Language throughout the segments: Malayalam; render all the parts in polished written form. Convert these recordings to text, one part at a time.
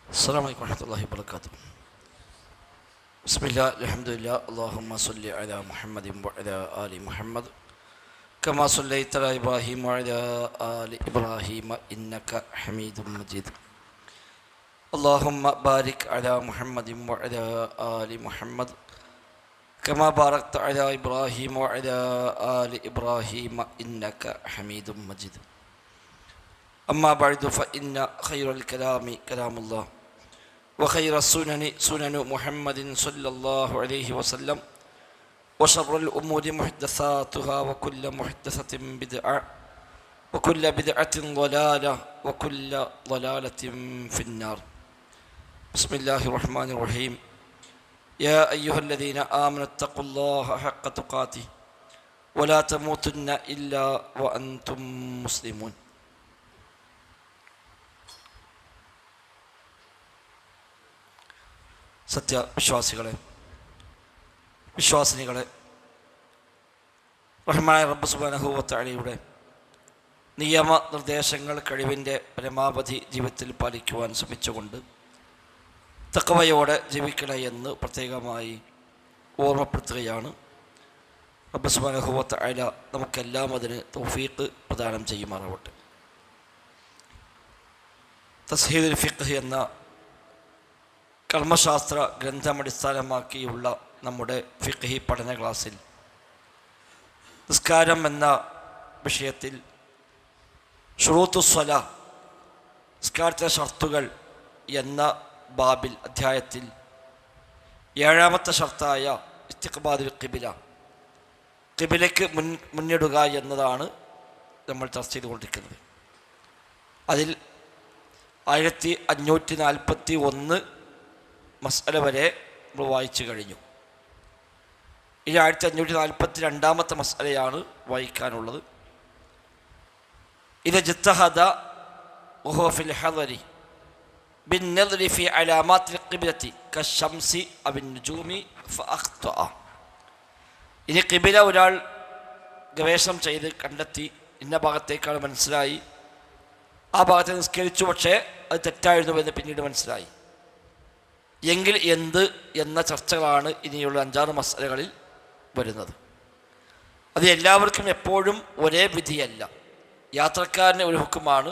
السلام عليكم ورحمة الله وبركاته. بسم الله الحمد لله اللهم صل على محمد وعلى آل محمد كما صليت على إبراهيم وعلى آل إبراهيم إنك حميد مجيد. اللهم بارك على محمد وعلى آل محمد كما باركت على إبراهيم وعلى آل إبراهيم إنك حميد مجيد. أما بعد فإن خير الكلام كلام الله وخير السنن سنن محمد صلى الله عليه وسلم وشر الأمور محدثاتها وكل محدثة بدعة وكل بدعة ضلالة وكل ضلالة في النار. بسم الله الرحمن الرحيم. يا أيها الذين آمنوا اتقوا الله حق تقاته ولا تموتن إلا وأنتم مسلمون. സത്യവിശ്വാസികളെ, വിശ്വാസിനികളെ, റഹ്മാനായ റബ്ബ് സുബ്ഹാനഹു വ തആലയുടെ നിയമനിർദ്ദേശങ്ങൾ കഴിവിൻ്റെ പരമാവധി ജീവിതത്തിൽ പാലിക്കുവാൻ ശ്രമിച്ചുകൊണ്ട് തഖ്വയോടെ ജീവിക്കണേ എന്ന് പ്രത്യേകമായി ഓർമ്മപ്പെടുത്തുകയാണ്. റബ്ബ് സുബ്ഹാനഹു വ തആല നമുക്കെല്ലാം അതിന് തൗഫീഖ് പ്രദാനം ചെയ്യുമാറാവട്ടെ. തസ്ഹീദുൽ ഫിഖ് എന്ന കർമ്മശാസ്ത്ര ഗ്രന്ഥമടിസ്ഥാനമാക്കിയുള്ള നമ്മുടെ ഫിഖ്ഹി പഠന ക്ലാസ്സിൽ നിസ്കാരം എന്ന വിഷയത്തിൽ ശുറൂത്തുസ്സല, നിസ്കാരത്തിലെ ഷർത്തുകൾ എന്ന ബാബിൽ അധ്യായത്തിൽ 7ാമത്തെ ഷർത്തായ ഇസ്തിഖ്ബാലുൽ ഖിബ്ല, ഖിബ്ലയ്ക്ക് മുന്നിടുക എന്നതാണ് നമ്മൾ ചർച്ച ചെയ്തുകൊണ്ടിരിക്കുന്നത്. അതിൽ 1541 മസ്അല വരെ നമ്മൾ വായിച്ചു കഴിഞ്ഞു. ഇനി 1542ാമത്തെ മസ്അലയാണ് വായിക്കാനുള്ളത്. ഇത് ജിത്തഹദ വഹുവ ഫിൽ ഹദരി ബിന്നദരി ഫി അലാമാത്തിൽ ഖിബ്ലത്തി കശംസി അബിൻ നുജൂമി ഫഅഖ്തഅ. ഇനി ഖിബ്ല ഒരാൾ ഗവേഷണം ചെയ്ത് കണ്ടെത്തി, ഇന്ന ഭാഗത്തേക്കാണ് മനസ്സിലായി, ആ ഭാഗത്തെ നിസ്കരിച്ചു, പക്ഷേ അത് തെറ്റായിരുന്നുവെന്ന് പിന്നീട് മനസ്സിലായി എങ്കിൽ എന്ത് എന്ന ചർച്ചകളാണ് ഇനിയുള്ള 5-6 മസ്അലകളിൽ വരുന്നത്. അത് എല്ലാവർക്കും എപ്പോഴും ഒരേ വിധിയല്ല. യാത്രക്കാരന് ഒരു ഹുക്കുമാണ്,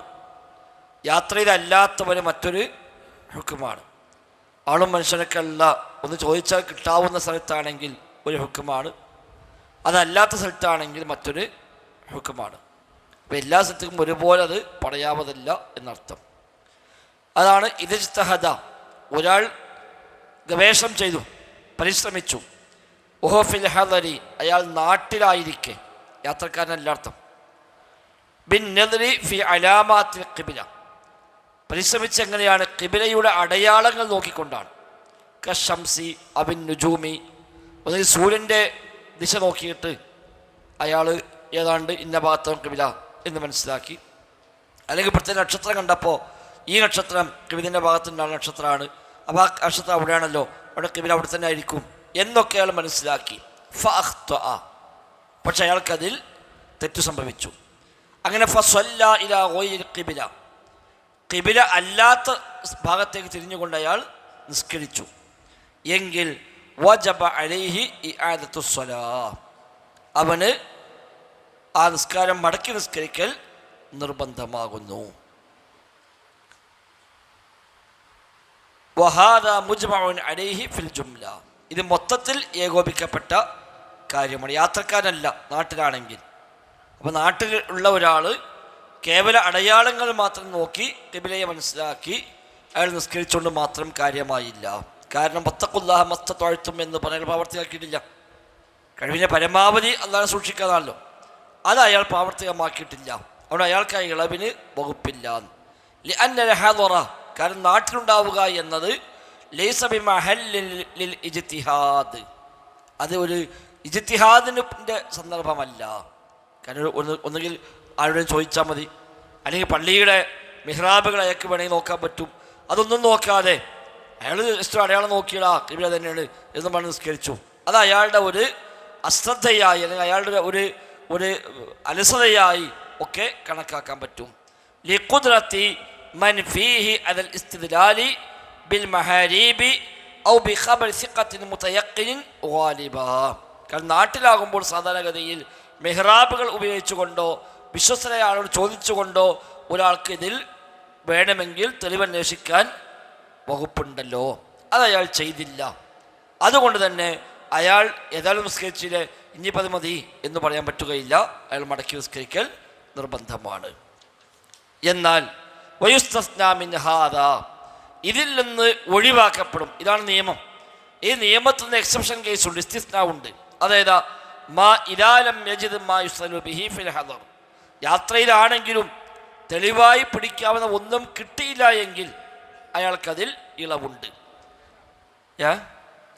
യാത്രയിലല്ലാത്തവന് മറ്റൊരു ഹുക്കുമാണ്. ആളും മനുഷ്യനൊക്കെയല്ല, ഒന്ന് ചോദിച്ചാൽ കിട്ടാവുന്ന സ്ഥലത്താണെങ്കിൽ ഒരു ഹുക്കുമാണ്, അതല്ലാത്ത സ്ഥലത്താണെങ്കിൽ മറ്റൊരു ഹുക്കുമാണ്. അപ്പോൾ എല്ലാ സ്ഥലത്തേക്കും ഒരുപോലെ അത് പറയാവതല്ല എന്നർത്ഥം. അതാണ് ഇജ്തിഹദ, ഒരാൾ ഗവേഷണം ചെയ്തു, പരിശ്രമിച്ചു. വഹുവ ഫിൽ ഹദരി, അയാൾ നാട്ടിലായിരിക്കെ, യാത്രക്കാരനല്ലാർത്ഥം. ബിൻ നദരി ഫി അലാമാത്തിൽ ഖിബ്ല, പരിശ്രമിച്ച് എങ്ങനെയാണ്? ഖിബ്ലയുടെ അടയാളങ്ങൾ നോക്കിക്കൊണ്ടാണ്. കശംസി അബിൻ നുജൂമി, ഒന്നുകിൽ സൂര്യൻ്റെ ദിശ നോക്കിയിട്ട് അയാൾ ഏതാണ്ട് ഇന്ന ഭാഗത്താണ് ഖിബ്ല എന്ന് മനസ്സിലാക്കി, അല്ലെങ്കിൽ പ്രത്യേക നക്ഷത്രം കണ്ടപ്പോൾ ഈ നക്ഷത്രം ഖിബ്ലയുടെ ഭാഗത്തുണ്ടാകുന്ന നക്ഷത്രമാണ്, അപ്പോൾ ആ നക്ഷത്രം അവിടെയാണല്ലോ, അവിടെ ഖിബ്ല അവിടെ തന്നെ ആയിരിക്കും എന്നൊക്കെ അയാൾ മനസ്സിലാക്കി. ഫഅഖ്തഅ, പക്ഷെ അയാൾക്കതിൽ തെറ്റു സംഭവിച്ചു. അങ്ങനെ ഫസല്ല ഇലാ ഗൈരി ഖിബ്ല, ഖിബ്ല അല്ലാത്ത ഭാഗത്തേക്ക് തിരിഞ്ഞുകൊണ്ട് അയാൾ നിസ്കരിച്ചു എങ്കിൽ വജബ അലൈഹി ഇആദത്തുസ്സലാ, അവന് ആ നിസ്കാരം മടക്കി നിസ്കരിക്കൽ നിർബന്ധമാകുന്നു. വഹാദ മുജ്മഉൻ അലൈഹി ഫിൽ ജുംല, ഇത് മൊത്തത്തിൽ ഏകോപിക്കപ്പെട്ട കാര്യമാണ്. യാത്രക്കാരനല്ല, നാട്ടിലാണെങ്കിൽ. അപ്പോൾ നാട്ടിൽ ഉള്ള ഒരാൾ കേവല അടയാളങ്ങൾ മാത്രം നോക്കി ഖിബ്ലയെ മനസ്സിലാക്കി അയാൾ നിസ്കരിച്ചുകൊണ്ട് മാത്രം കാര്യമായില്ല. കാരണം വത്തഖുല്ലാഹ മസ്തതഅ്തും എന്ന് പറഞ്ഞാൽ പ്രാവർത്തികമാക്കിയിട്ടില്ല. കഴിവിൻ്റെ പരമാവധി അല്ലാഹനെ സൂക്ഷിക്കാനാണല്ലോ, അത് അയാൾ പ്രാവർത്തികമാക്കിയിട്ടില്ല. അവിടെ അയാൾക്ക് ആ ഇളവിന് വകുപ്പില്ല. ലിഅന്നൽ ഹദറ, കാരണം നാട്ടിലുണ്ടാവുക എന്നത് ലൈസ ബിമഹല്ലിൻ ലിൽ ഇജ്തിഹാദ്, അത് ഒരു ഇജ്തിഹാദിൻ്റെ സന്ദർഭമല്ല. കാരണം ഒന്നുകിൽ ആരോടും ചോദിച്ചാൽ മതി, അല്ലെങ്കിൽ പള്ളിയുടെ മിഹ്റാബുകൾ അയാൾക്ക് വേണമെങ്കിൽ നോക്കാൻ പറ്റും. അതൊന്നും നോക്കാതെ അയാൾ ജസ്റ്റ് അടയാളം നോക്കിയടാ ഖിബ്ല തന്നെയാണ് എന്ന് പറഞ്ഞ് നിസ്കരിച്ചു. അത് അയാളുടെ ഒരു അശ്രദ്ധയായി, അല്ലെങ്കിൽ അയാളുടെ ഒരു അലസതയായി ഒക്കെ കണക്കാക്കാൻ പറ്റും. ലിഖുദ്റത്തി മൻ ഫീഹി അലൽ ഇസ്തിദ്ലാലി ബിൽ മഹാരീബി ഔ ബി ഖബർ സിഖത്തിൻ മുതയഖിനിൻ ഗാലിബ. കാരണം നാട്ടിലാകുമ്പോൾ സാധാരണഗതിയിൽ മെഹ്റാബുകൾ ഉപയോഗിച്ചുകൊണ്ടോ വിശ്വസ്തരായ ആളോട് ചോദിച്ചുകൊണ്ടോ ഒരാൾക്ക് ഇതിൽ വേണമെങ്കിൽ തെളിവന്വേഷിക്കാൻ വകുപ്പുണ്ടല്ലോ. അത് അയാൾ ചെയ്തില്ല. അതുകൊണ്ട് തന്നെ അയാൾ ഏതായാലും നിസ്കരിച്ചില്ലേ, ഇനിയിപ്പോൾ അത് മതി എന്ന് പറയാൻ പറ്റുകയില്ല. അയാൾ മടക്കി നിസ്കരിക്കൽ നിർബന്ധമാണ്. എന്നാൽ വയുസ്തസ്നാ മിൻ ഹാദാ, ഇതിൽ നിന്ന് ഒഴിവാക്കപ്പെടും. ഇതാണ് നിയമം. ഈ നിയമത്തിൽ നിന്ന് എക്സെപ്ഷൻ കേസ് ഉണ്ട്, ഇസ്തിസ്നാ ഉണ്ട്. അതായത് മാ ഇദാലം യജിദ് മാ യുസ്അലു ബിഹി ഫിൽ ഹദർ, യാത്രയിലാണെങ്കിലും തെളിവായി പിടിക്കാവുന്ന ഒന്നും കിട്ടിയില്ല എങ്കിൽ അയാൾക്കതിൽ ഇളവുണ്ട്.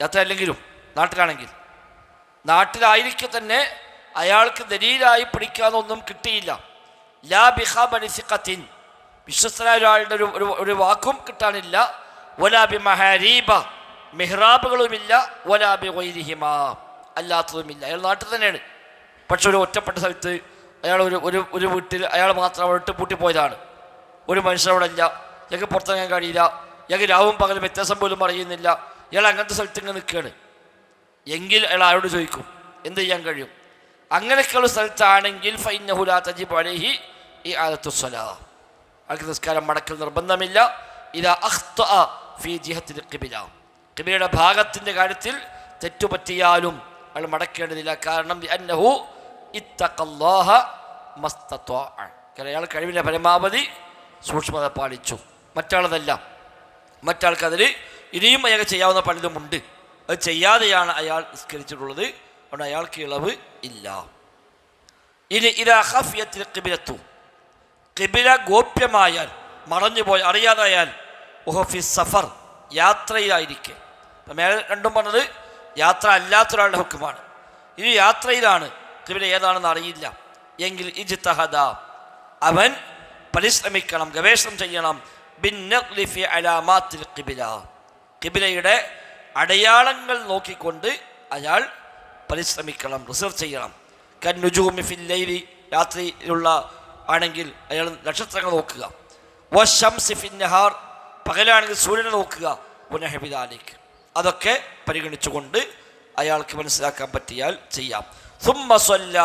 യാത്ര അല്ലെങ്കിലും നാട്ടിലായിരിക്കെ തന്നെ അയാൾക്ക് ദലീലായി പിടിക്കാവുന്ന ഒന്നും കിട്ടിയില്ല. ലാ ബിഖബരി സിഖത്തിൻ, വിശ്വസ്തനായ ഒരാളുടെ ഒരു വാക്കും കിട്ടാനില്ല. വലാ ബി മഹാരീബ, മെഹ്റാബുകളുമില്ല. വലാ ബി ഗൈരിഹിമാ, അല്ലാത്തതുമില്ല. അയാൾ നാട്ടിൽ തന്നെയാണ്, പക്ഷെ ഒരു ഒറ്റപ്പെട്ട സ്ഥലത്ത് അയാൾ ഒരു വീട്ടിൽ അയാൾ മാത്രം അവിടെ പൂട്ടിപ്പോയതാണ്. ഒരു മനുഷ്യനവിടെ ഇല്ല, ഞങ്ങൾക്ക് പുറത്തിറങ്ങാൻ കഴിയില്ല, ഞങ്ങൾക്ക് രാവും പകലും വ്യത്യാസം പോലും അറിയുന്നില്ല. ഇയാൾ അങ്ങനത്തെ സ്ഥലത്ത് ഇങ്ങനെ നിൽക്കുകയാണ് എങ്കിൽ അയാൾ ആരോട് ചോദിക്കും? എന്ത് ചെയ്യാൻ കഴിയും? അങ്ങനെയൊക്കെയുള്ള സ്ഥലത്താണെങ്കിൽ ഫഇന്നഹു ലാ തജിബു അലൈഹി ഇആദത്തു സ്വലാ, അയാൾക്ക് നിസ്കാരം മടക്കൽ നിർബന്ധമില്ല. ഇദാ അഖ്തഅ ഫീ ജിഹത്തിൽ ഖിബ്ല, ഖിബ്ലയുടെ ഭാഗത്തിൻ്റെ കാര്യത്തിൽ തെറ്റുപറ്റിയാലും അയാൾ മടക്കേണ്ടതില്ല. കാരണം അന്നഹു ഇത്തഖല്ലാഹ മസ്തത്വഅ, കാരണം അയാൾ കഴിവിൻ്റെ പരമാവധി സൂക്ഷ്മത പാലിച്ചു. മറ്റാൾക്കതിൽ ഇനിയും അയാൾക്ക് ചെയ്യാവുന്ന പലതുമുണ്ട്. അത് ചെയ്യാതെയാണ് അയാൾ നിസ്കരിച്ചിട്ടുള്ളത്. അതുകൊണ്ട് അയാൾക്ക് ഇളവ് ഇല്ല. ഇനി ഇദാ ഖഫിയത്തിൽ ഖിബ്ലത്തു, ഖിബ്ല ഗോപ്യമായാൽ, മറഞ്ഞുപോയി, അറിയാതായാൽ, വഹുഫി സഫർ, യാത്രയിലായിരിക്കെ. അപ്പം മേലെ രണ്ടും പറഞ്ഞത് യാത്ര അല്ലാത്തൊരാളുടെ ഹുക്കുമാണ്. ഇനി യാത്രയിലാണ്, ഖിബ്ല ഏതാണെന്ന് അറിയില്ല എങ്കിൽ ഇജ്തഹദ, അവൻ പരിശ്രമിക്കണം, ഗവേഷണം ചെയ്യണം. ബിന്നഖ്ലി ഫി അലാമാത്തിൽ ഖിബ്ല, ഖിബ്ലയുടെ അടയാളങ്ങൾ നോക്കിക്കൊണ്ട് അയാൾ പരിശ്രമിക്കണം, റിസർച്ച് ചെയ്യണം. കന്നുജൂമി ഫിൽ ലൈലി, രാത്രിയിലുള്ള ആണെങ്കിൽ അയാൾ നക്ഷത്രങ്ങൾ നോക്കുക. വശംസി ഫിൻ നഹാർ, പകലാണെങ്കിൽ സൂര്യനെ നോക്കുക. പുനഹബിദാലിക്, അതൊക്കെ പരിഗണിച്ചുകൊണ്ട് അയാൾക്ക് മനസ്സിലാക്കാൻ പറ്റിയാൽ ചെയ്യാം. സുമ്മ സ്വല്ല,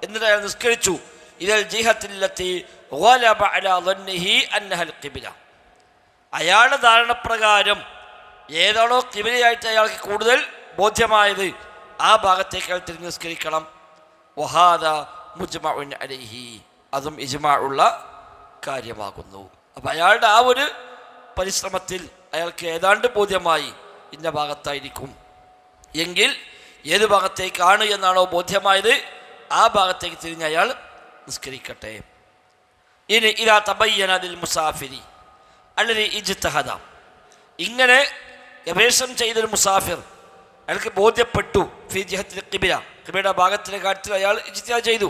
എന്നിട്ട് അയാൾ നിസ്കരിച്ചു. ഇദൽ ജിഹത്തില്ലത്തി ഗലബ അലാ ദന്നിഹി അന്നഹൽ ഖിബ്ല, അയാളുടെ ധാരണപ്രകാരം ഏതാണോ ഖിബ്ലയായിട്ട് അയാൾക്ക് കൂടുതൽ ബോധ്യമായത് ആ ഭാഗത്തേക്ക് അയാൾ തിരിഞ്ഞ് നിസ്കരിക്കണം. വഹാദ മുജ്മഉൻ അലൈഹി, അതും ഇജ്മാ ഉള്ള കാര്യമാകുന്നു. അപ്പം അയാളുടെ ആ ഒരു പരിശ്രമത്തിൽ അയാൾക്ക് ഏതാണ്ട് ബോധ്യമായി ഇന്ന ഭാഗത്തായിരിക്കും എങ്കിൽ ഏത് ഭാഗത്തേക്കാണ് എന്നാണോ ബോധ്യമായത് ആ ഭാഗത്തേക്ക് തിരിഞ്ഞ് അയാൾ നിസ്കരിക്കട്ടെ. ഇനി ഇദാ തബയ്യന ലിൽ മുസാഫിരി അല്ലദി ഇജ്തഹദ, ഇങ്ങനെ ഗവേഷണം ചെയ്തൊരു മുസാഫിർ, അയാൾക്ക് ബോധ്യപ്പെട്ടു ഫി ജിഹത്തിൽ ഖിബ്ല, ഖിബ്ലയുടെ ഭാഗത്തിൻ്റെ കാര്യത്തിൽ അയാൾ ഇജ്തിഹാദ് ചെയ്തു,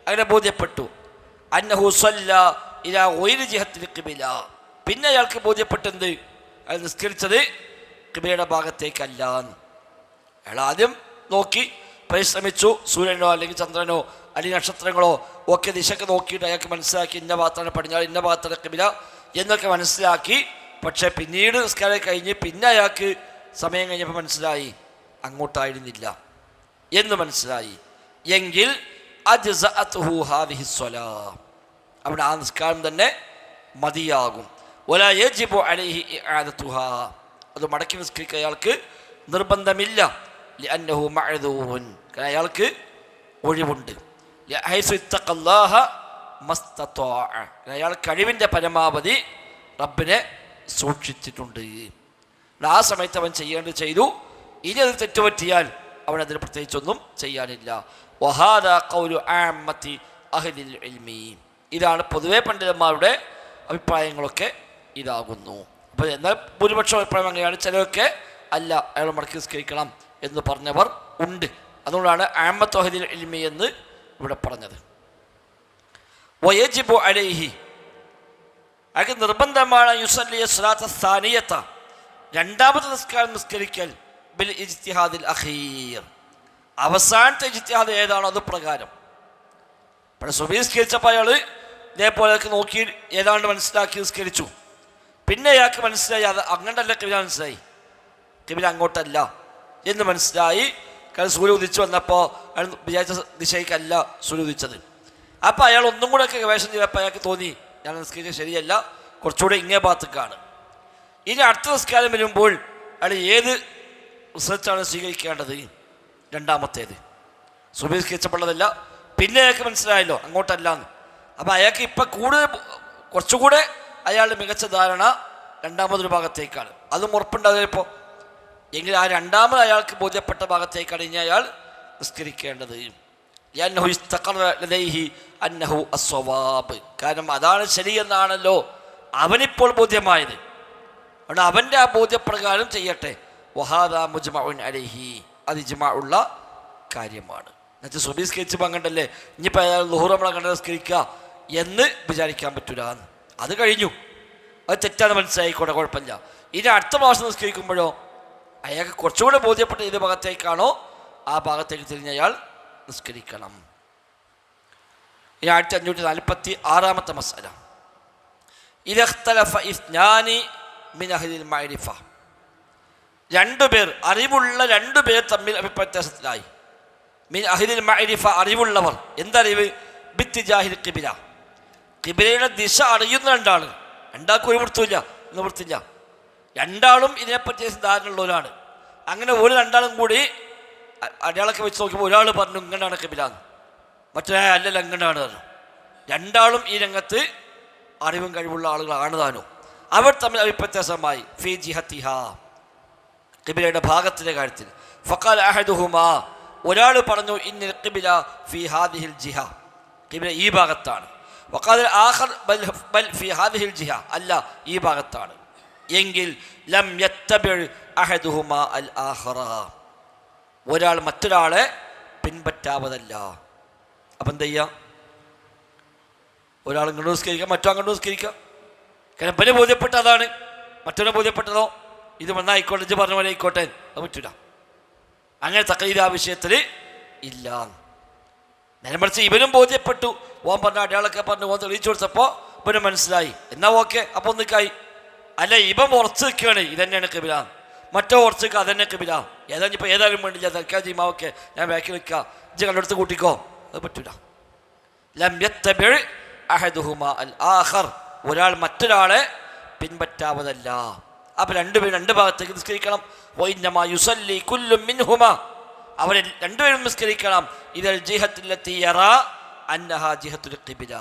അങ്ങനെ ബോധ്യപ്പെട്ടു. അന്നഹു സ്വല്ല ഇലാ ഗൈരി ജിഹത്തിൽ ഖിബ്ല, പിന്നെ അയാൾക്ക് ബോധ്യപ്പെട്ടെന്ത്? അയാൾ നിസ്കരിച്ചത് ഖിബ്ലയുടെ ഭാഗത്തേക്കല്ല. അയാൾ ആദ്യം നോക്കി പരിശ്രമിച്ചു, സൂര്യനോ അല്ലെങ്കിൽ ചന്ദ്രനോ അല്ലെങ്കിൽ നക്ഷത്രങ്ങളോ ഒക്കെ ദിശക്ക് നോക്കിയിട്ട് അയാൾക്ക് മനസ്സിലാക്കി ഇന്ന ഭാഗത്താണ് പടിഞ്ഞാറ്, ഇന്ന ഭാഗത്താണ് ഖിബ്ല എന്നൊക്കെ മനസ്സിലാക്കി. പക്ഷേ പിന്നീട് നിസ്കാരം കഴിഞ്ഞ് പിന്നെ അയാൾക്ക് സമയം കഴിഞ്ഞപ്പോൾ മനസ്സിലായി അങ്ങോട്ടായിരുന്നില്ല എന്ന് മനസ്സിലായി എങ്കിൽ അജ്സഅത്ഹു ഹാദിഹി സ്വലാ, അവിടെ ആ നിസ്കാരം തന്നെ മതിയാകും. വലാ യജിബു അലൈഹി ഇആദതുഹാ, അത് മടക്കി നിസ്കരിക്കാൻ അയാൾക്ക് നിർബന്ധമില്ല. ലിഅന്നഹു മഅ്ദൂറുൻ, കാരണം അയാൾക്ക് ഒഴിവുണ്ട്. ഹൈസു ഇത്തഖല്ലാഹ മസ്തത്വഅ, അയാൾ കഴിവിൻ്റെ പരമാവധി റബ്ബിനെ സൂക്ഷിച്ചിട്ടുണ്ട്. ആ സമയത്ത് അവൻ ചെയ്യേണ്ടത് ചെയ്തു. ഇനി അത് തെറ്റുപറ്റിയാൽ അവൻ അതിന് പ്രത്യേകിച്ചൊന്നും ചെയ്യാനില്ല. വഹാദാ ഖൗലു ആമ്മത്തി അഹ്ലിൽ ഇൽമി, ഇതാണ് പൊതുവെ പണ്ഡിതന്മാരുടെ അഭിപ്രായങ്ങളൊക്കെ ഇതാകുന്നു. അപ്പോൾ എന്നാൽ ഭൂരിപക്ഷം അഭിപ്രായം അങ്ങനെയാണ്. ചിലരൊക്കെ അല്ല, അയാൾ മടക്കി നിസ്കരിക്കണം എന്ന് പറഞ്ഞവർ ഉണ്ട്. അതുകൊണ്ടാണ് ആമ്മത്ത് അഹ്ലിൽ ഇൽമി എന്ന് ഇവിടെ പറഞ്ഞത്. വയജിബു അലൈഹി, അയാൾക്ക് നിർബന്ധമാണ് യുസല്ലിയ സ്വലാത്ത സാനിയത്ത, രണ്ടാമത്തെ നിസ്കാരം നിസ്കരിക്കൽ ബിൽ ഇജ്തിഹാദിൽ അഖീർ, അവസാനത്തെ ഇജ്തിഹാദ് ഏതാണോ അത് പ്രകാരം. ഇവിടെ സുബഹി നിസ്കരിച്ചപ്പോൾ അയാൾ ഇതേപോലെയൊക്കെ നോക്കി ഏതാണ്ട് മനസ്സിലാക്കി നിസ്കരിച്ചു. പിന്നെ അയാൾക്ക് മനസ്സിലായി അത് അങ്ങോട്ടല്ല കിബില, മനസ്സിലായി കിബില അങ്ങോട്ടല്ല എന്ന് മനസ്സിലായി. കാരണം സൂര്യ ഉദിച്ചു വന്നപ്പോൾ അയാൾ വിചാരിച്ച ദിശയ്ക്കല്ല സൂര്യ ഉദിച്ചത്. അപ്പോൾ അയാൾ ഒന്നും കൂടെ ഒക്കെ ഗവേഷണം ചെയ്തപ്പോൾ അയാൾക്ക് തോന്നി ഞാൻ നിസ്കരിച്ചത് ശരിയല്ല, കുറച്ചുകൂടെ ഇങ്ങേ ഭാഗത്തേക്കാണ്. ഇനി അടുത്ത നിസ്കാരം വരുമ്പോൾ അയാൾ ഏത് റിസർച്ചാണ് സ്വീകരിക്കേണ്ടത്? രണ്ടാമത്തേത്. സുബഹി നിസ്കരിച്ചപ്പോഴതല്ല, പിന്നെ അയാൾക്ക് മനസ്സിലായല്ലോ അങ്ങോട്ടല്ല എന്ന്. അപ്പോൾ അയാൾക്ക് ഇപ്പം കുറച്ചുകൂടെ അയാളുടെ മികച്ച ധാരണ രണ്ടാമതൊരു ഭാഗത്തേക്കാണ്. അതും ഉറപ്പുണ്ടാകും ഇപ്പോൾ. എങ്കിൽ ആ രണ്ടാമത് അയാൾക്ക് ബോധ്യപ്പെട്ട ഭാഗത്തേക്കാണ് ഇനി അയാൾ നിസ്കരിക്കേണ്ടത്. കാരണം അതാണ് ശരിയെന്നാണല്ലോ അവനിപ്പോൾ ബോധ്യമായത്. അതുകൊണ്ട് അവൻ്റെ ആ ബോധ്യപ്രകാരം ചെയ്യട്ടെ. വഹാദാ മുജ്മഉൻ അലൈഹി, അത് ഇജ്മാ ഉള്ള കാര്യമാണ്. എന്നുവെച്ചാൽ സുബഹി നിസ്കരിച്ചപ്പോൾ അങ്ങോട്ടല്ലേ, ഇനിയിപ്പോൾ അയാൾ ളുഹ്ർ നമ്മളെ കണ്ട് നിസ്കരിക്കുക എന്ന് വിചാരിക്കാൻ പറ്റൂല. അത് കഴിഞ്ഞു, അത് തെറ്റാന്ന് മനസ്സിലായിക്കോട്ടെ, കുഴപ്പമില്ല. ഇനി അടുത്ത പ്രാവശ്യം നിസ്കരിക്കുമ്പോഴോ അയാൾക്ക് കുറച്ചുകൂടെ ബോധ്യപ്പെട്ട ഏത് ഭാഗത്തേക്കാണോ ആ ഭാഗത്തേക്ക് തിരിഞ്ഞ് അയാൾ നിസ്കരിക്കണം. ഇനി 1546 മസ്അല. ഇഖ്തലഫ ഇസ്നാനി മിൻ അഹ്ലിൽ മഅരിഫ, രണ്ടുപേർ, അറിവുള്ള രണ്ടുപേർ തമ്മിൽ അഭിപ്രായ വ്യത്യാസത്തിലായി. മിൻ അഹ്ലിൽ മഅരിഫ, അറിവുള്ളവർ. എന്തറിവ്? ബിത്തിജാഹിൽ ഖിബ്ല, ഖിബ്ലയുടെ ദിശ അറിയുന്ന രണ്ടാൾ. രണ്ടാൾക്കും ഒരു വൃത്തില്ല, നിവൃത്തില്ല. രണ്ടാളും ഇതിനെപ്പറ്റി ധാരണയുള്ളവരാണ്. അങ്ങനെ ഒരു രണ്ടാളും കൂടി അടയാളൊക്കെ വെച്ച് നോക്കുമ്പോൾ ഒരാൾ പറഞ്ഞു ഇങ്ങനെയാണ് ഖിബ്ല, മറ്റൊരാൾ അല്ലല്ല ഇങ്ങനെയാണ് പറഞ്ഞു. രണ്ടാളും ഈ രംഗത്ത് അറിവും കഴിവുള്ള ആളുകളാണ് താനും. അവർ തമ്മിൽ അഭിപ്രത്യാസമായി ഫീ ജിഹത്തിഹ, ഖിബ്ലയുടെ ഭാഗത്തിൻ്റെ കാര്യത്തിൽ. ഫഖാല അഹദുഹുമാ, ഒരാൾ പറഞ്ഞു ഇന്നൽ ഖിബ്ല ഫീ ഹാദിഹിൽ ജിഹ, ഖിബ്ല ഈ ഭാഗത്താണ്. വഖാല ആഖർ ബൽ ഫീ ഹാദിഹിൽ ജിഹ, അല്ല ഈ ഭാഗത്താണ്. എങ്കിൽ ലം യത്തബിഉ അഹദുഹുമാ അൽ ആഖറ, ഒരാൾ മറ്റൊരാളെ പിൻപറ്റാവതല്ല. അപ്പം എന്ത് ചെയ്യുക? ഒരാൾ ഇങ്ങോട്ട് നിസ്കരിക്കുക, മറ്റോ അങ്ങോട്ട് നിസ്കരിക്കുക. കാരണം ഇവനെ ബോധ്യപ്പെട്ട അതാണ്, മറ്റൊരെ ബോധ്യപ്പെട്ടതോ ഇത് വന്നായിക്കോട്ടെ, ഇത് പറഞ്ഞ പോലെ ആയിക്കോട്ടെ, അത് പറ്റൂല. അങ്ങനെ തഖലീദ് ആ വിഷയത്തിൽ ഇല്ല. നേരെ മറിച്ച് ഇവനും ബോധ്യപ്പെട്ടു, ഓൻ പറഞ്ഞ അടയാളൊക്കെ പറഞ്ഞു, ഓൻ തെളിയിച്ചു കൊടുത്തപ്പോൾ ഇവനും മനസ്സിലായി, എന്നാ ഓക്കെ, അപ്പോൾ ഒന്നിക്കായി. അല്ല, ഇവൻ ഉറച്ചു നിൽക്കുകയാണ് ഇതന്നെയാണ് ഖിബ്ല, മറ്റോ ഉറച്ചു നിൽക്കുക അതന്നെ ഖിബ്ല, ഏതായാലും ഇപ്പോൾ ഏതായാലും വേണ്ടില്ല തൽക്കാലം ചെയ്യുമ്പോൾ ഓക്കെ ഞാൻ ബാക്കിൽ നിൽക്കുക, ഇജ്ജ് കണ്ടെടുത്ത് കൂട്ടിക്കോ, അത് പറ്റൂല. ലം യത്തബിഉ അഹദുഹുമാ അൽ ആഖർ, ഒരാൾ മറ്റൊരാളെ പിൻപറ്റാവതല്ല. അപ്പം രണ്ടുപേരും രണ്ട് ഭാഗത്തേക്ക് നിസ്കരിക്കണം. വഇന്നമാ യുസല്ലി കുല്ലു മിൻഹുമാ, അവരെ രണ്ടുപേരും നിസ്കരിക്കണം. ഇദൽ ജിഹത്തുല്ലത്തി യറാ അന്നഹാ ജിഹത്തുൽ ഖിബ്ല,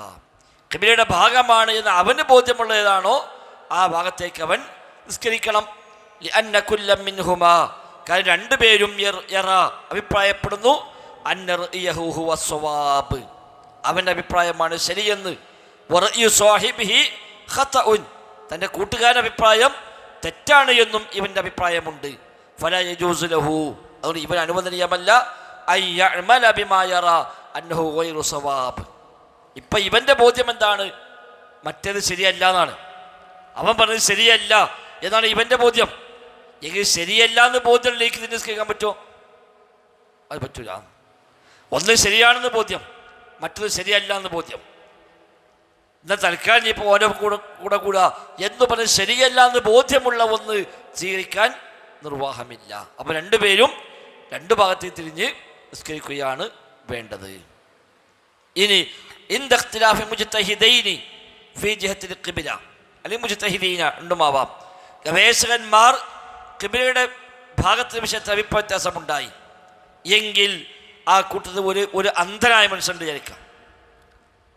ഖിബ്ലയുടെ ഭാഗമാണ് എന്ന് അവന് ബോധ്യമുള്ള ഏതാണോ ആ ഭാഗത്തേക്ക് അവൻ നിസ്കരിക്കണം. ലിഅന്ന കുല്ല മിൻഹുമാ, കാരണം രണ്ടുപേരും യറാ അഭിപ്രായപ്പെടുന്നു, അന്ന റഅയഹു ഹുവ സ്വവാബ്, അവൻ്റെ അഭിപ്രായമാണ് ശരിയെന്ന്. വറഅയു സ്വാഹിബിഹി ഖതഉൻ, തൻ്റെ കൂട്ടുകാരൻ്റെ അഭിപ്രായം തെറ്റാണ് എന്നും ഇവൻ്റെ അഭിപ്രായമുണ്ട്. ഫലാ യജൂസു ലഹു, അതുകൊണ്ട് ഇവൻ അനുവദനീയമല്ല അൻ യഅമല ബിമാ യറാ അന്നഹു ഗൈറു സവാബ്. ഇപ്പം ഇവൻ്റെ ബോധ്യം എന്താണ്? മറ്റേത് ശരിയല്ല എന്നാണ്. അവൻ പറഞ്ഞത് ശരിയല്ല എന്നാണ് ഇവൻ്റെ ബോധ്യം. എങ്കിൽ ശരിയല്ല എന്ന് ബോധ്യത്തിലേക്ക് ഇതിനെ കേൾക്കാൻ പറ്റുമോ? അത് പറ്റൂല. ഒന്ന് ശരിയാണെന്ന് ബോധ്യം, മറ്റൊന്ന് ശരിയല്ല എന്ന് ബോധ്യം. എന്നാൽ തൽക്കാലം ഇപ്പോൾ ഓരോ കൂടെ എന്ന് പറഞ്ഞ് ശരിയല്ല എന്ന് ബോധ്യമുള്ള ഒന്ന് സ്വീകരിക്കാൻ നിർവാഹമില്ല. അപ്പം രണ്ടുപേരും രണ്ട് ഭാഗത്തേക്ക് തിരിഞ്ഞ് നിസ്കരിക്കുകയാണ് വേണ്ടത്. ഇനി ഇൻദ ഇഖ്തിലാഫി മുജ്തഹിദൈനി ഫീ ജിഹത്തിൽ ഖിബ്ല, അല്ലെങ്കിൽ മുജ്തഹിദീന രണ്ടുമാവാം, ഗവേഷകന്മാർ ഖിബ്ലയുടെ ഭാഗത്തിന് വിഷയത്തിൽ അഭിപ്രായ വ്യത്യാസമുണ്ടായി എങ്കിൽ ആ കൂട്ടത്തിൽ ഒരു അന്ധനായ മനുഷ്യനുണ്ട് വിചാരിക്കാം.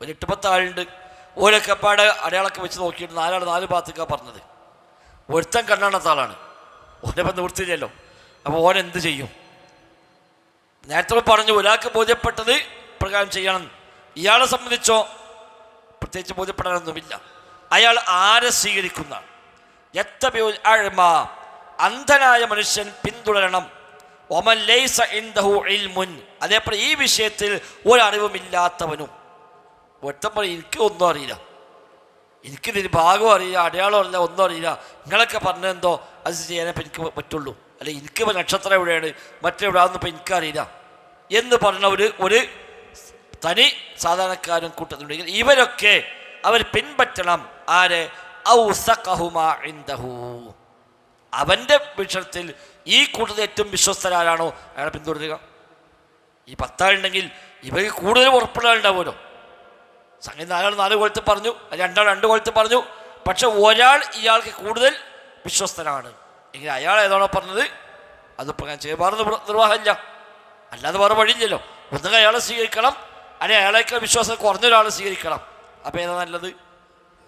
ഒരു 8-10 ആളുണ്ട്. ഓരൊക്കെ പാടെ അടയാളൊക്കെ വെച്ച് നോക്കിയിട്ട് 4 ആൾ 4 ഭാഗത്തേക്കാണ് പറഞ്ഞത്. ഒരുത്തൻ കണ്ണാണത്ത ആളാണ്, ഓനപ്പം നിവൃത്തിയില്ലല്ലോ. അപ്പോൾ ഓൻ എന്ത് ചെയ്യും? നേരത്തെ പറഞ്ഞു ഒരാൾക്ക് ബോധ്യപ്പെട്ടത് പ്രകാരം ചെയ്യണം. ഇയാളെ സംബന്ധിച്ചോ പ്രത്യേകിച്ച് ബോധ്യപ്പെടാനൊന്നുമില്ല. അയാൾ ആരെ സ്വീകരിക്കുന്നതാണ്? യത്തബിഉൽ അഅ്മ, അന്ധനായ മനുഷ്യൻ പിന്തുടരണം. വമൻ ലൈസ ഇൻദഹു ഇൽമുൻ, അതേപോലെ ഈ വിഷയത്തിൽ ഒരറിവുമില്ലാത്തവനും. ഒറ്റ പറയും എനിക്ക് ഒന്നും അറിയില്ല, എനിക്കിതിന് ഭാഗവും അറിയില്ല, അടയാളം അറിയില്ല, ഒന്നും അറിയില്ല, നിങ്ങളൊക്കെ പറഞ്ഞെന്തോ അത് ചെയ്യാനപ്പോൾ എനിക്ക് പറ്റുള്ളൂ, അല്ലെ എനിക്കിപ്പോൾ നക്ഷത്രം എവിടെയാണ് മറ്റെവിടെയാണെന്ന് ഇപ്പോൾ എനിക്കറിയില്ല എന്ന് പറഞ്ഞ ഒരു തനി സാധാരണക്കാരും കൂട്ടത്തിലുണ്ടെങ്കിൽ ഇവരൊക്കെ അവർ പിൻപറ്റണം. ആരെ? ഔസഖഹുമാ ഇൻദഹു, അവൻ്റെ വീക്ഷണത്തിൽ ഈ കൂട്ടത്തിൽ ഏറ്റവും വിശ്വസ്തരാരാണോ അയാളെ പിന്തുടരുക. ഈ 10 ആളുണ്ടെങ്കിൽ ഇവർക്ക് കൂടുതൽ ഉറപ്പുള്ള ആളുണ്ടാവുമല്ലോ. സംഗതി 4 ആൾ 4 കൊല്ലത്ത് പറഞ്ഞു, 2 ആൾ 2 കൊല്ലത്ത് പറഞ്ഞു, പക്ഷെ ഒരാൾ ഇയാൾക്ക് കൂടുതൽ വിശ്വസ്തനാണ് എങ്കിൽ അയാൾ ഏതാണോ പറഞ്ഞത് അതിപ്പോൾ ഞാൻ ചെയ്യാറ് നിർവാഹമില്ല, അല്ലാതെ വേറെ വഴിയില്ലല്ലോ. ഒന്നുകിൽ അയാളെ സ്വീകരിക്കണം, അല്ലെങ്കിൽ അയാളേക്കാൾ വിശ്വാസം കുറഞ്ഞൊരാളെ സ്വീകരിക്കണം. അപ്പോൾ ഏതാ നല്ലത്?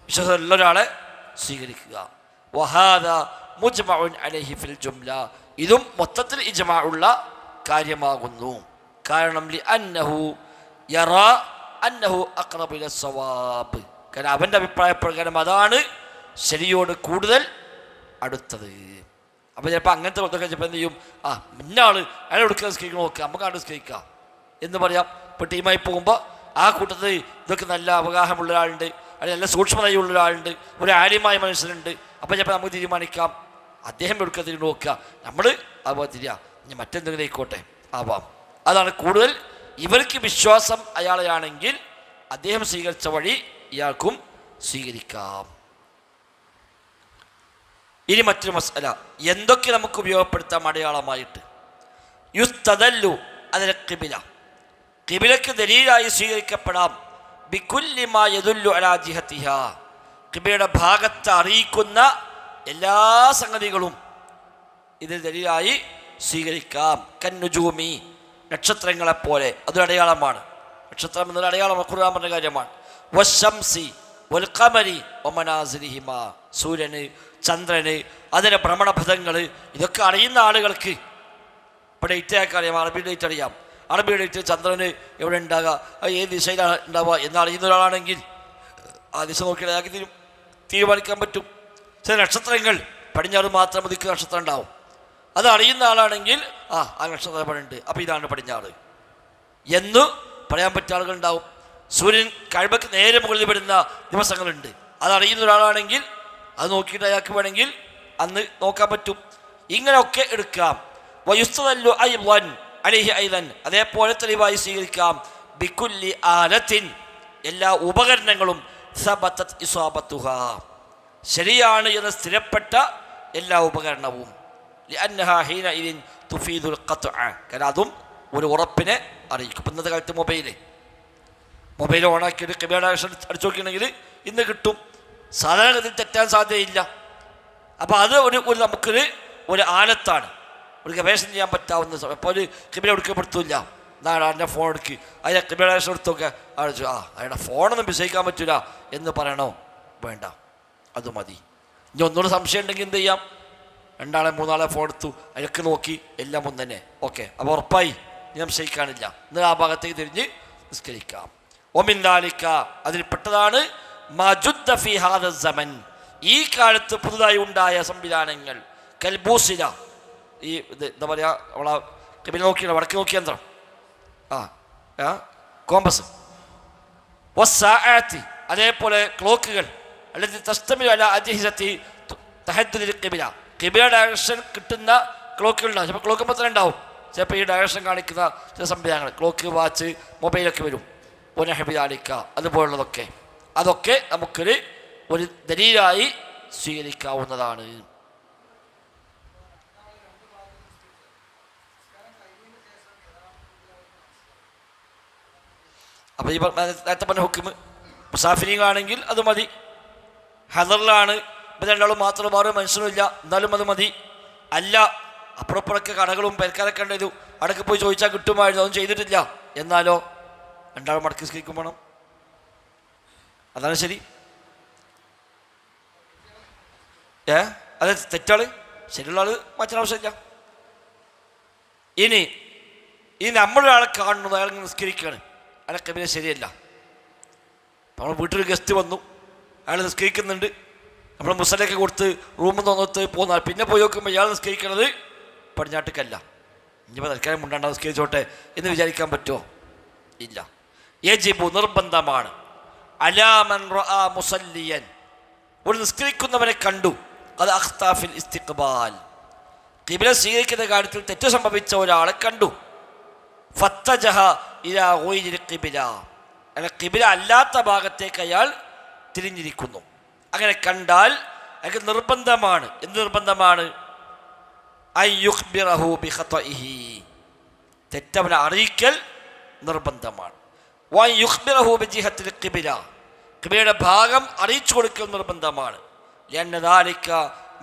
വിശ്വാസമുള്ള ഒരാളെ സ്വീകരിക്കുക. വഹാദ മുജ്മഉൻ അലൈഹി ഫിൽ ജുംല, ഇതും മൊത്തത്തിൽ ഇജ്മാ ഉള്ള കാര്യമാകുന്നു. കാരണം ലിഅന്നഹു യറാ അന്നഹു അഖ്റബു ഇലസ്സവാബ്, കാരണം അവൻ്റെ അഭിപ്രായ പ്രകാരം അതാണ് ശരിയോട് കൂടുതൽ അടുത്തത്. അപ്പോൾ ചിലപ്പോൾ അങ്ങനത്തെ പുറത്തൊക്കെ ചിലപ്പോൾ എന്ത് ചെയ്യും, ഇന്ന ആൾ അയാൾ എടുക്കാൻ സ്കീക്കണം, നോക്കുക നമുക്ക് അവിടെ സ്കീക്കാം എന്ന് പറയാം. ഇപ്പോൾ ടീമായി പോകുമ്പോൾ ആ കൂട്ടത്തിൽ ഇതൊക്കെ നല്ല അവഗാഹമുള്ള ഒരാളുണ്ട്, അല്ലെങ്കിൽ നല്ല സൂക്ഷ്മതയുള്ള ഒരാളുണ്ട്, ഒരു ആര്യമായ മനുഷ്യനുണ്ട്. അപ്പോൾ ചിലപ്പോൾ നമുക്ക് തീരുമാനിക്കാം അദ്ദേഹം എടുക്കാൻ തിരിഞ്ഞ് നോക്കുക, നമ്മൾ അതുപോലെ തിരിയാം, ഇനി മറ്റെന്തെങ്കിലും ആയിക്കോട്ടെ ആവാം. അതാണ് കൂടുതൽ ഇവർക്ക് വിശ്വാസം അയാളെയാണെങ്കിൽ അദ്ദേഹം സ്വീകരിച്ച വഴി ഇയാൾക്കും സ്വീകരിക്കാം. ഇനി മറ്റൊരു മസ്അല, എന്തൊക്കെ നമുക്ക് ഉപയോഗപ്പെടുത്താം അടയാളമായിട്ട്? യുസ്തദല്ലു അതിലെ ഖിബില, ഖിബിലക്ക് ദലീലായി സ്വീകരിക്കപ്പെടാം. ബികുല്ലി മാ യദുല്ലു അലാ ജിഹതിഹാ, ഖിബിലയുടെ ഭാഗത്ത് അറിയിക്കുന്ന എല്ലാ സംഗതികളും ഇതിൽ ദലീലായി സ്വീകരിക്കാം. കന്നുജൂമി, നക്ഷത്രങ്ങളെപ്പോലെ, അതൊരു അടയാളമാണ്. നക്ഷത്രം എന്നൊരു അടയാളം ഖുർആൻ പറഞ്ഞ കാര്യമാണ്. വശംസി വൽ ഖമരി വമനാസിലിഹിമാ, സൂര്യന് ചന്ദ്രന് അതിൻ്റെ ഭ്രമണപഥങ്ങൾ, ഇതൊക്കെ അറിയുന്ന ആളുകൾക്ക് ഇപ്പോൾ ഡേറ്റൊക്കെ അറിയാം, അറബി ഡേറ്റ് അറിയാം. അറബി ഡേറ്റ് ചന്ദ്രന് എവിടെ ഉണ്ടാകുക, ഏത് ദിശയിലാണ് ഉണ്ടാവുക എന്നറിയുന്ന ഒരാളാണെങ്കിൽ ആ ദിശ നോക്കിയാൽ അയാൾക്ക് തീരുമാനിക്കാൻ പറ്റും. ചില നക്ഷത്രങ്ങൾ പടിഞ്ഞാറ് മാത്രം ഉദിക്കുന്ന നക്ഷത്രം ഉണ്ടാവും, അത് അറിയുന്ന ആളാണെങ്കിൽ ആ നക്ഷത്രം ഇവിടെ ഉണ്ട്, അപ്പോൾ ഇതാണ് പടിഞ്ഞാറ് എന്ന് പറയാൻ പറ്റിയ ആളുകളുണ്ടാവും. സൂര്യൻ കഅബയ്ക്ക് നേരെ മുകളിൽ വരുന്ന ദിവസങ്ങളുണ്ട്, അതറിയുന്ന ഒരാളാണെങ്കിൽ അത് നോക്കിയിട്ട് അയാൾക്ക് വേണമെങ്കിൽ അന്ന് നോക്കാൻ പറ്റും. ഇങ്ങനെയൊക്കെ എടുക്കാം. വയുസ്തദല്ലു അയ്ളൻ അലൈഹി അയ്ളൻ, അതേപോലെ തെളിവായി സ്വീകരിക്കാം. ബികുല്ലി ആലത്തിൻ, എല്ലാ ഉപകരണങ്ങളും സബതത് ഇസാബത്തുഹാ, ശരിയാണ് എന്ന് സ്ഥിരപ്പെട്ട എല്ലാ ഉപകരണവും. ലിഅന്നഹാ ഹീനഇദിൻ തുഫീദുൽ ഖത്അ, കാരണം അതും ഒരു ഉറപ്പിനെ അറിയിക്കും. ഇപ്പം ഇന്നത്തെ കാലത്ത് മൊബൈൽ ഓണാക്കിയിട്ട് ഖിബല അടിച്ചു നോക്കിയിട്ടുണ്ടെങ്കിൽ ഇന്ന് കിട്ടും. സാധാരണഗതിയിൽ തെറ്റാൻ സാധ്യതയില്ല. അപ്പോൾ അത് ഒരു നമുക്കൊരു ഒരു ആലത്താണ്, ഒരു ഗവേഷണം ചെയ്യാൻ പറ്റാവുന്ന സമയം. അപ്പോൾ ഒരു ഖിബല എടുക്കപ്പെടുത്തില്ല, എന്നാണ് എൻ്റെ ഫോൺ എടുക്ക്, അതിനെ ഖിബല എടുത്തൊക്കെ അടിച്ചു, അയാളുടെ ഫോണൊന്നും വിശ്വസിക്കാൻ പറ്റില്ല എന്ന് പറയണോ? വേണ്ട, അത് മതി. ഇനി ഒന്നുകൂടെ സംശയം ഉണ്ടെങ്കിൽ എന്ത് ചെയ്യാം, 2 ആളെ 3 ആളെ ഫോൺ എടുത്തു, അതിലൊക്കെ നോക്കി എല്ലാം ഒന്ന് തന്നെ, ഓക്കെ, അപ്പോൾ ഉറപ്പായി ഇനി സംശയിക്കാനില്ല, എന്നാൽ ആ ഭാഗത്തേക്ക് തിരിഞ്ഞ് നിസ്കരിക്കാം. ഒമിൻ ദാലിക, അതിൽപ്പെട്ടതാണ് മജുദ്ദ ഫീ ഹാദ സമൻ, ഈ കാലത്ത് പുതുതായി ഉണ്ടായ സംവിധാനങ്ങൾ. കൽബൂസില, ഈ എന്താ പറയുക, നമ്മളെ ഖിബല നോക്കിയാണ് വടക്ക് നോക്കിയ യന്ത്രം, കോമ്പസ്. വസ്സാഅത്തി, അതേപോലെ ക്ലോക്കുകൾ. അല്ലെങ്കിൽ തസ്തമിലു അലാ അജ്ഹിസത്തി തഹദ്ദുദിൽ ഖിബല, ഖിബല ഡയറക്ഷൻ കിട്ടുന്ന ക്ലോക്കുകൾ ഉണ്ടാവും. ചിലപ്പോൾ ക്ലോക്ക് പത്രം ഉണ്ടാവും, ചിലപ്പോൾ ഈ ഡയറക്ഷൻ കാണിക്കുന്ന ചില സംവിധാനങ്ങൾ, ക്ലോക്ക്, വാച്ച്, മൊബൈലൊക്കെ വരും. ഒനഹബിദാലിക്ക, അതുപോലുള്ളതൊക്കെ, അതൊക്കെ നമുക്കൊരു ദലീലായി സ്വീകരിക്കാവുന്നതാണ്. അപ്പോൾ ഈ നേരത്തെ പറഞ്ഞ ഹുക്മ് മുസാഫിരികളാണെങ്കിൽ അത് മതി. ഹദറിലാണ് ഇപ്പോൾ 2 ആളും മാത്രം, വേറെ മനുഷ്യനുമില്ല, എന്നാലും അത് മതി. അല്ല, അപ്പുറപ്പുറമൊക്കെ കടകളും പേർക്കാരൊക്കെ ഉണ്ടായിരുന്നു, അടക്ക് പോയി ചോദിച്ചാൽ കിട്ടുമായിരുന്നു, അതൊന്നും ചെയ്തിട്ടില്ല, എന്നാലോ 2 ആൾ മടക്കി സ്കരിക്കും വേണം. അതാണ് ശരി. അതെ, തെറ്റാള് ശരിയുള്ള ആള് മാറ്റാൻ ആവശ്യമില്ല. ഇനി നമ്മളൊരാളെ കാണുന്നു, അയാൾ നിസ്കരിക്കുകയാണ്, അയാളൊക്കെ പിന്നെ ശരിയല്ല. നമ്മൾ വീട്ടിൽ ഗസ്റ്റ് വന്നു, അയാൾ നിസ്കരിക്കുന്നുണ്ട്, നമ്മൾ മുസലൊക്കെ കൊടുത്ത് റൂമിൽ നിന്നൊത്ത് പോന്നാൽ പിന്നെ പോയി നോക്കുമ്പോൾ ഇയാൾ നിസ്കരിക്കണത് പടിഞ്ഞാട്ടേക്കല്ല. ഇനിയിപ്പോൾ തൽക്കാലം മുണ്ടാണ്ട് നിസ്കരിച്ചോട്ടെ എന്ന് വിചാരിക്കാൻ പറ്റുമോ? ഇല്ല. യജിബു, നിർബന്ധമാണ്. അലാമൻ റഅ മുസല്ലിയൻ, ഒരു നിസ്കരിക്കുന്നവനെ കണ്ടു, അത് അഖ്താഫിൽ ഇസ്തിഖ്ബാൽ, ഖിബല സ്വീകരിക്കുന്ന കാര്യത്തിൽ തെറ്റ് സംഭവിച്ച ഒരാളെ കണ്ടു. ഫത്തജഹ ഇലാ ഗൈരിൽ ഖിബല, അയാൾ ഖിബല അല്ലാത്ത ഭാഗത്തേക്ക് അയാൾ തിരിഞ്ഞിരിക്കുന്നു. അങ്ങനെ കണ്ടാൽ അയാൾക്ക് നിർബന്ധമാണ്. എന്ത് നിർബന്ധമാണ്? അൻ യുഖ്ബിറഹു ബിഖതഇഹി, തെറ്റവനെ അറിയിക്കൽ നിർബന്ധമാണ്. വൻ യുഖ്ബിറഹു ബിജിഹത്തിൽ ഖിബ്ല, ഖിബ്ലയുടെ ഭാഗം അറിയിച്ചു കൊടുക്കൽ നിർബന്ധമാണ്. ലിഅന്ന ദാലിക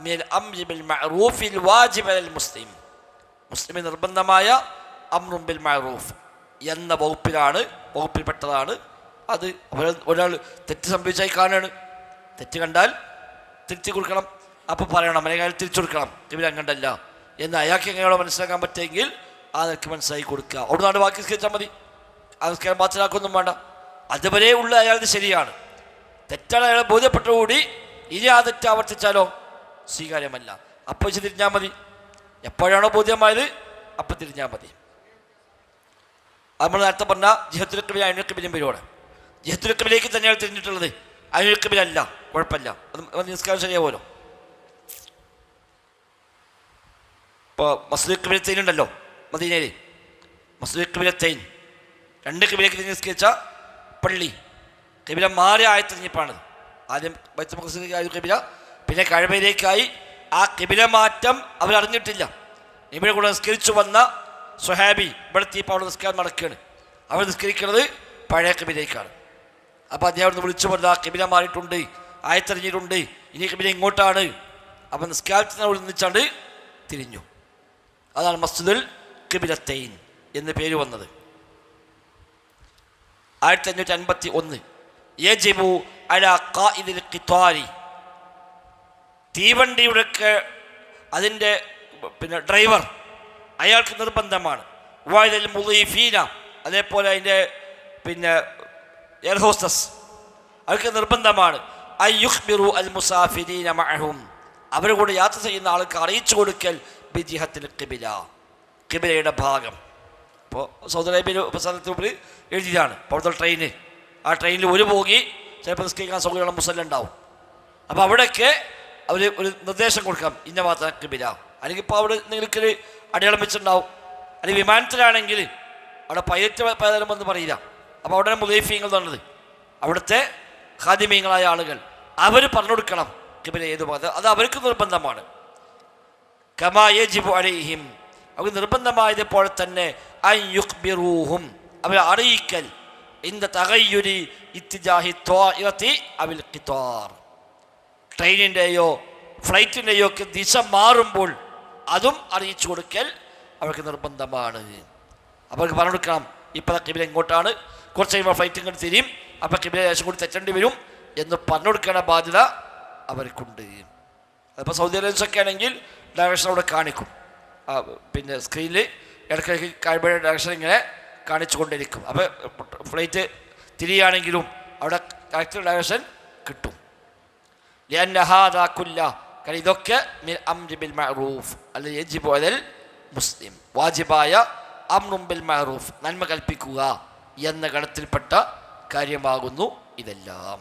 മിനൽ അംരി ബിൽ മഅറൂഫിൽ വാജിബ് അലൽ മുസ്ലിം, മുസ്ലിമിന് നിർബന്ധമായ അംറും ബിൽ മഅറൂഫ് എന്ന വകുപ്പിൽപ്പെട്ടതാണ് അത്. ഒരാൾ തെറ്റ് സംഭവിച്ചായി കാണുകയാണ്, തെറ്റ് കണ്ടാൽ തിരുത്തി കൊടുക്കണം. അപ്പോൾ പറയണം, അല്ലെങ്കിൽ അയാൾ തിരിച്ചു കൊടുക്കണം, ഖിബ്ല കണ്ടല്ല എന്ന് അയാൾക്ക് എങ്ങനെയാണോ മനസ്സിലാക്കാൻ പറ്റുമെങ്കിൽ ആ നിനക്ക് മനസ്സിലാക്കി കൊടുക്കുക. അവിടെ നാട് ബാക്കി സ്കരിച്ചാൽ മതി, ആ നിസ്കാരം ബാത്തിലാക്കൊന്നും വേണ്ട. അതുവരെ ഉള്ള അയാൾക്ക് ശരിയാണ്. തെറ്റാണ് അയാളെ ബോധ്യപ്പെട്ടതുകൂടി ഇനി ആ തെറ്റ് ആവർത്തിച്ചാലോ സ്വീകാര്യമല്ല. അപ്പോൾ വെച്ച് തിരിഞ്ഞാൽ മതി. എപ്പോഴാണോ ബോധ്യമായത് അപ്പം തിരിഞ്ഞാൽ മതി. നമ്മൾ നേരത്തെ പറഞ്ഞ ജിഹത്തുൽ ഖിബ്ല അയ്നുൽ ഖിബ്ലയും പേരോടെ ജിഹത്തുൽ ഖിബ്ലയിലേക്ക് തന്നെയാണ് തിരിഞ്ഞിട്ടുള്ളത്, അയ്നുൽ ഖിബ്ല അല്ല. കുഴപ്പമില്ല, അത് നിസ്കാരം ശരിയാവുമല്ലോ. ഇപ്പോൾ മസ്ജിദുൽ ഖിബ്ലത്തൈൻ ഉണ്ടല്ലോ മദീനയിൽ, മസ്ജിദുൽ ഖിബ്ലത്തൈൻ 2 ഖിബ്ലയ്ക്ക് തിരിഞ്ഞ് നിസ്കരിച്ച പള്ളി ഖിബ്ല മാറി ആയത്തിരിഞ്ഞിപ്പാണ്. ആദ്യം ബൈത്തുൽ മഖ്ദിസിലേക്കായി ഖിബ്ല, പിന്നെ കഅബയിലേക്കായി. ആ ഖിബ്ല മാറ്റം അവരറിഞ്ഞിട്ടില്ല. നബിയുടെ കൂടെ നിസ്കരിച്ചു വന്ന സ്വഹാബി ഇവിടെ എത്തിയപ്പോൾ അവിടെ നിസ്കാരം നടക്കുകയാണ്. അവർ നിസ്കരിക്കുന്നത് പഴയ ഖിബ്ലയിലേക്കാണ്. അപ്പോൾ അദ്ദേഹം അവിടെ വിളിച്ചു പറഞ്ഞ ഖിബ്ല മാറിയിട്ടുണ്ട്, ആയത്തെറിഞ്ഞിട്ടുണ്ട്, ഇനി ഖിബ്ല ഇങ്ങോട്ടാണ്. അപ്പം നിസ്കാരത്തിന് അവിടെ നിന്നിച്ചാണ്ട് തിരിഞ്ഞു. അതാണ് മസ്ജിദുൽ ഖിബ്ലത്തൈൻ എന്ന് പേര് വന്നത്. 1551 യജിബു അലാ ഖായിദിൽ ഖിത്വാരി, തീവണ്ടിയുടെ അതിൻ്റെ ഡ്രൈവർ അയാൾക്ക് നിർബന്ധമാണ്. വഅലൽ മുളീഫീന, അതേപോലെ അതിൻ്റെ എയർ ഹോസ്റ്റസ് അവർക്ക് നിർബന്ധമാണ്. അൻ യുഖ്ബിറു അൽ മുസാഫിരീന മഅഹും, അവരുടെ കൂടെ യാത്ര ചെയ്യുന്ന ആൾക്ക് അറിയിച്ചു കൊടുക്കൽ ബിജിഹത്തിൽ ഖിബ്ല, ഖിബ്ലയുടെ ഭാഗം. ഇപ്പോൾ സൗദി അറേബ്യയിൽ സ്ഥലത്ത് എഴുതിയതാണ്. അപ്പോൾ അവിടുത്തെ ട്രെയിന്, ആ ട്രെയിനിൽ ഒരു പോകി ചിലപ്പോൾ നിസ്കരിക്കാൻ സൗകര്യമുള്ള മുസല്ല ഉണ്ടാവും. അപ്പോൾ അവിടെയൊക്കെ അവർ ഒരു നിർദ്ദേശം കൊടുക്കാം, ഇന്ന ഭാഗത്താണ് ഖിബ്ല. അല്ലെങ്കിൽ ഇപ്പോൾ അവിടെ നിങ്ങൾക്കൊരു അടയാളം വെച്ചിട്ടുണ്ടാവും. അല്ലെങ്കിൽ വിമാനത്തിലാണെങ്കിൽ അവിടെ പൈലറ്റ് പലതരം എന്ന് പറയില്ല. അപ്പോൾ അവിടെ മുളീഫീങ്ങൾ എന്നുള്ളത് അവിടുത്തെ ഖാദിമീങ്ങളായ ആളുകൾ, അവർ പറഞ്ഞു കൊടുക്കണം ഖിബ്ല ഏത് ഭാഗത്ത്. അത് അവർക്ക് നിർബന്ധമാണ്. കമാ യജിബു അലൈഹിം, അവർ നിർബന്ധമായതുപോലെ തന്നെ അൻ യുഖ്ബിറൂഹും, അവരെ അറിയിക്കൽ ഇന്ന തഗയ്യുരി ഇത്തിജാഹി ത്വാഇറതി അവിൽ ഖിത്വാർ, ട്രെയിനിൻ്റെയോ ഫ്ലൈറ്റിൻ്റെയോ ഒക്കെ ദിശ മാറുമ്പോൾ അതും അറിയിച്ചു കൊടുക്കൽ അവർക്ക് നിർബന്ധമാണ്. അവർക്ക് പറഞ്ഞു കൊടുക്കണം, ഇപ്പോൾ ഖിബ്ല ഇങ്ങോട്ടാണ്, കുറച്ച് കഴിയുമ്പോൾ ഫ്ലൈറ്റ് ഇങ്ങോട്ട് തിരിയും, അപ്പോൾ ഖിബ്ല ദേശം കൂടി തെറ്റേണ്ടി വരും എന്ന് പറഞ്ഞു കൊടുക്കേണ്ട ബാധ്യത അവർക്കുണ്ട്. അതിപ്പോൾ സൗദി അറേബ്യൻസൊക്കെ ആണെങ്കിൽ ഡയറക്ഷൻ അവിടെ കാണിക്കും, സ്ക്രീനിൽ ഇടയ്ക്കിടയ്ക്ക് കഅബയുടെ ഡയറക്ഷൻ ഇങ്ങനെ കാണിച്ചു കൊണ്ടിരിക്കും. അപ്പോൾ ഫ്ലൈറ്റ് തിരിയുകയാണെങ്കിലും അവിടെ കറക്റ്റ് ഡയറക്ഷൻ കിട്ടും. ലിഅന്ന ഹാദാ കുല്ല, കാരണം ഇതൊക്കെ മിൻ അംരി ബിൽ മഅറൂഫ് അല്ല യജിബു അലൽ മുസ്ലിം, വാജിബായ അംറും ബിൽ മഅറൂഫ്, നന്മ കൽപ്പിക്കുക എന്ന ഗണത്തിൽപ്പെട്ട കാര്യമാകുന്നു ഇതെല്ലാം.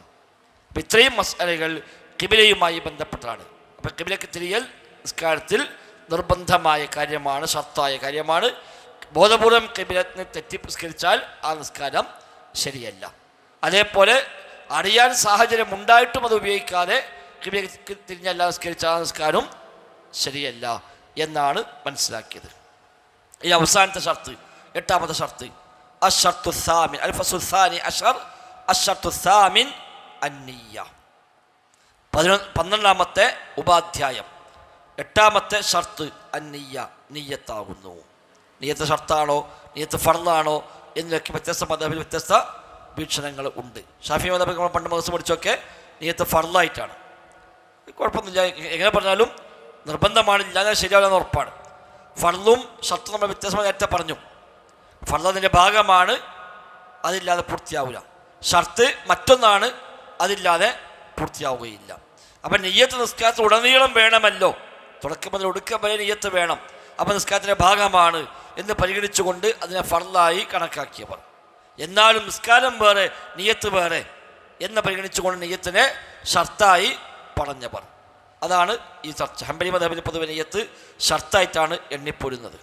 അപ്പം ഇത്രയും മസ്അലകൾ ഖിബ്ലയുമായി ബന്ധപ്പെട്ടതാണ്. അപ്പം ഖിബ്ലയ്ക്ക് തിരിയൽ നിസ്കാരത്തിൽ നിർബന്ധമായ കാര്യമാണ്, ഷർത്തായ കാര്യമാണ്. ബോധപൂർവം ഖിബ്ലത്തിനെ തെറ്റി നിസ്കരിച്ചാൽ ആ നിസ്കാരം ശരിയല്ല. അതേപോലെ അറിയാൻ സാഹചര്യം ഉണ്ടായിട്ടും അത് ഉപയോഗിക്കാതെ ഖിബ്ലയ്ക്ക് തിരിഞ്ഞല്ല നിസ്കരിച്ച ആ നിസ്കാരം ശരിയല്ല എന്നാണ് മനസ്സിലാക്കിയത്. ഈ അവസാനത്തെ ഷർത്ത്, 8ാമത്തെ ഷർത്ത്, അശ്ശർതു സാമിൻ അൽ ഫസ്ലു സാനി അശർ അശ്ശർതു സാമിൻ അന്നിയ്യ. 12ാമത്തെ ഉപാധ്യായം 8ാമത്തെ ഷർത്ത് അന്നിയ്യ, നിയ്യത്താകുന്നു. നിയ്യത്ത് ഷർത്താണോ നിയ്യത്ത് ഫർളാണോ എന്നൊക്കെ വ്യത്യസ്ത മദ്ഹബിൽ വ്യത്യസ്ത വീക്ഷണങ്ങൾ ഉണ്ട്. ഷാഫി മദ്ഹബ് നമ്മൾ പണ്ട് മദ്രസ പഠിച്ചൊക്കെ നിയ്യത്ത് ഫർളായിട്ടാണ്. കുഴപ്പമൊന്നുമില്ല, എങ്ങനെ പറഞ്ഞാലും നിർബന്ധമാണ്, ഇല്ലാതെ ശരിയാവില്ലെന്ന് ഉറപ്പാണ്. ഫർളും ഷർത്തും നമ്മൾ വ്യത്യാസമായി നേരത്തെ പറഞ്ഞു. ഫർള് അതിൻ്റെ ഭാഗമാണ്, അതില്ലാതെ പൂർത്തിയാവില്ല. ഷർത്ത് മറ്റൊന്നാണ്, അതില്ലാതെ പൂർത്തിയാവുകയില്ല. അപ്പം നിയ്യത്ത് നിസ്കാരത്തിൽ ഉടനീളം വേണമല്ലോ, തുടക്കം മുതൽ ഒടുക്കം വരെ നിയ്യത്ത് വേണം. അപ്പം നിസ്കാരത്തിൻ്റെ ഭാഗമാണ് എന്ന് പരിഗണിച്ചുകൊണ്ട് അതിനെ ഫർളായി കണക്കാക്കിയവർ. എന്നാലും നിസ്കാരം വേറെ നിയ്യത്ത് വേറെ എന്ന് പരിഗണിച്ചുകൊണ്ട് നിയ്യത്തിനെ ഷർത്തായി പറഞ്ഞവർ. അതാണ് ഈ ചർച്ച. ഹംബലി മദ്ഹബിൽ പൊതുവെ നിയ്യത്ത് ഷർത്തായിട്ടാണ് എണ്ണിപ്പോരുന്നത്.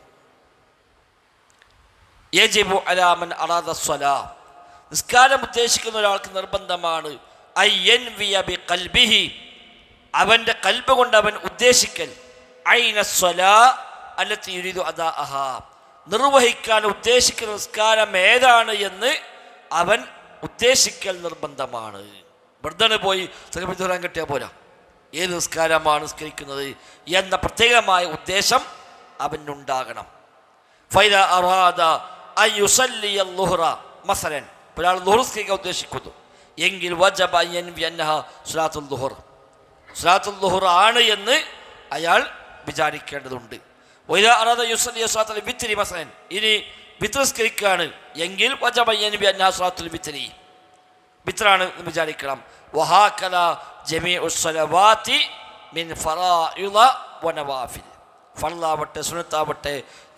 യജിബു അലാ മൻ അറാദ സ്വലാ, നിസ്കാരം ഉദ്ദേശിക്കുന്ന ഒരാൾക്ക് നിർബന്ധമാണ് അയ്യൻവിയ ബിഖൽബിഹി, അവൻ്റെ കൽബ് കൊണ്ട് അവൻ ഉദ്ദേശിക്കൽ, ഐന സ്വലാ അല്ലത്തി യുരീദു അദാഅഹാ, നിർവഹിക്കാൻ ഉദ്ദേശിക്കുന്ന നിസ്കാരം ഏതാണ് എന്ന് അവൻ ഉദ്ദേശിക്കൽ നിർബന്ധമാണ്. വെറുതെ പോയി സങ്കല്പിച്ച് വരാൻ കിട്ടിയാൽ പോരാ. ഏത് നിസ്കാരമാണ് നിസ്കരിക്കുന്നത് എന്ന പ്രത്യേകമായ ഉദ്ദേശം അവനുണ്ടാകണം. ഫൈദ അറാദ അൻ യുസല്ലി അൽ-ളുഹ്റ മസലൻ, ഒരാൾ ളുഹ്ർ നിസ്കരിക്കാൻ ഉദ്ദേശിക്കുന്നു എങ്കിൽ വജബ അൻ യൻവി അന്നഹ സ്വലാത്തുൽ ളുഹ്ർ, സ്വലാത്തുൽ ളുഹ്ർ ആണ് എന്ന് അയാൾ വിചാരിക്കേണ്ടതുണ്ട്. വൈദാ അറാദ യുസല്ലി സ്വലാത്തുൽ വിത്രി മസലൻ, ഇനി വിത്ർ നിസ്കരിക്കുകയാണ് എങ്കിൽ വജബ അൻ യൻവി അന്നഹ സ്വലാത്തുൽ വിത്രി, വിത്റാണ് വിചാരിക്കണം. വഹാകല ജമീഉ സ്വലവാതി മിൻ ഫറാഇദ വനവാഫിൽ, ഫർളാവട്ടെ സുന്നത്താവട്ടെ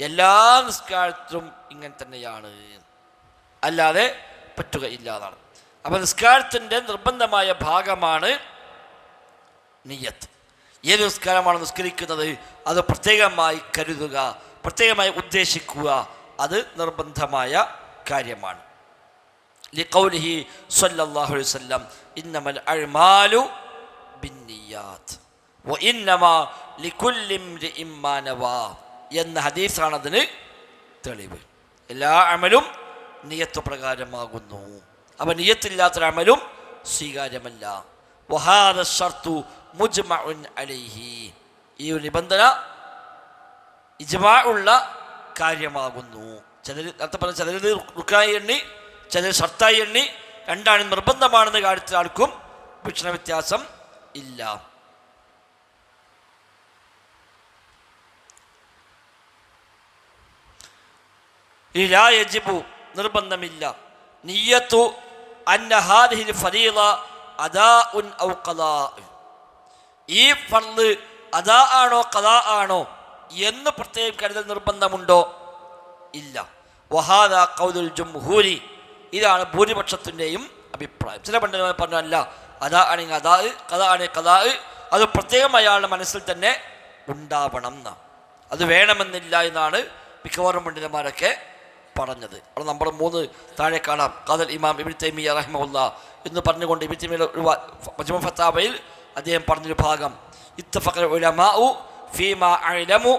എല്ലാ നിസ്കാരത്തിലും ഇങ്ങനെ തന്നെയാണ്, അല്ലാതെ പറ്റുകയില്ല എന്നാണ്. അപ്പം നിസ്കാരത്തിൻ്റെ നിർബന്ധമായ ഭാഗമാണ് നിയ്യത്ത്. ഏത് നിസ്കാരമാണ് നിസ്കരിക്കുന്നത് അത് പ്രത്യേകമായി കരുതുക, പ്രത്യേകമായി ഉദ്ദേശിക്കുക, അത് നിർബന്ധമായ കാര്യമാണ്. ലിഖൗലിഹി സ്വല്ലല്ലാഹു അലൈഹി വസല്ലം ഇന്നമൽ അഅ്മാലു ബിന്നിയാത്ത് വഇന്നമാ ലികുല്ലി ഇംരിഇൻ മാ നവാ എന്ന ഹദീസാണ് അതിന് തെളിവ്. എല്ലാ അമലും നിയത്ത് പ്രകാരമാകുന്നു. അപ്പം നിയത്തില്ലാത്തൊരു അമലും സ്വീകാര്യമല്ല. വഹാദ ശർതു മുജ്മഉൻ അലൈഹി, ഈ ഒരു നിബന്ധന ഇജ്മാ ഉള്ള കാര്യമാകുന്നു. ചിലർ നേരത്തെ പറഞ്ഞ ചിലർ റുക്കായി എണ്ണി, ചിലർ ഷർത്തായി എണ്ണി, രണ്ടാണ് നിർബന്ധമാണെന്ന കാര്യത്തിൽ ആർക്കും വീക്ഷണ വ്യത്യാസം ഇല്ല. ലാ യജിബു നിർബന്ധമില്ല, നിയ്യത്തു അന്ന ഹാദിഹിൽ ഫരീള അദാഉൻ ഔ ഖദാ, ഈ ഫർള് അദാ ആണോ ഖദാ ആണോ എന്ന് പ്രത്യേകം കരുതൽ നിർബന്ധമുണ്ടോ? ഇല്ല. വഹാദാ ഖൗലുൽ ജംഹൂരി, ഇതാണ് ഭൂരിപക്ഷത്തിൻ്റെയും അഭിപ്രായം. ചില പണ്ഡിതന്മാർ പറഞ്ഞു അല്ല, അദാ ആണെങ്കിൽ അദാ, ഖദാ ആണെങ്കിൽ ഖദാ, അത് പ്രത്യേകം അയാളുടെ മനസ്സിൽ തന്നെ ഉണ്ടാവണം എന്ന്, അത് വേണമെന്നില്ല എന്നാണ് മിക്കവാറും പണ്ഡിതന്മാരൊക്കെ പറഞ്ഞത്. അവിടെ നമ്പർ 3 താഴെ കാണാം. ഖാദൽ ഇമാം ഇബ്നു തൈമിയ്യ റഹിമഹുല്ലാ എന്ന് പറഞ്ഞുകൊണ്ട് ഇബ്നു തൈമിയ്യ ഒരു മജ്മു ഫത്താവയിൽ അദ്ദേഹം പറഞ്ഞൊരു ഭാഗം, ഇത്തഫഖൽ ഉലമാഉ ഫീമാ അഅലമു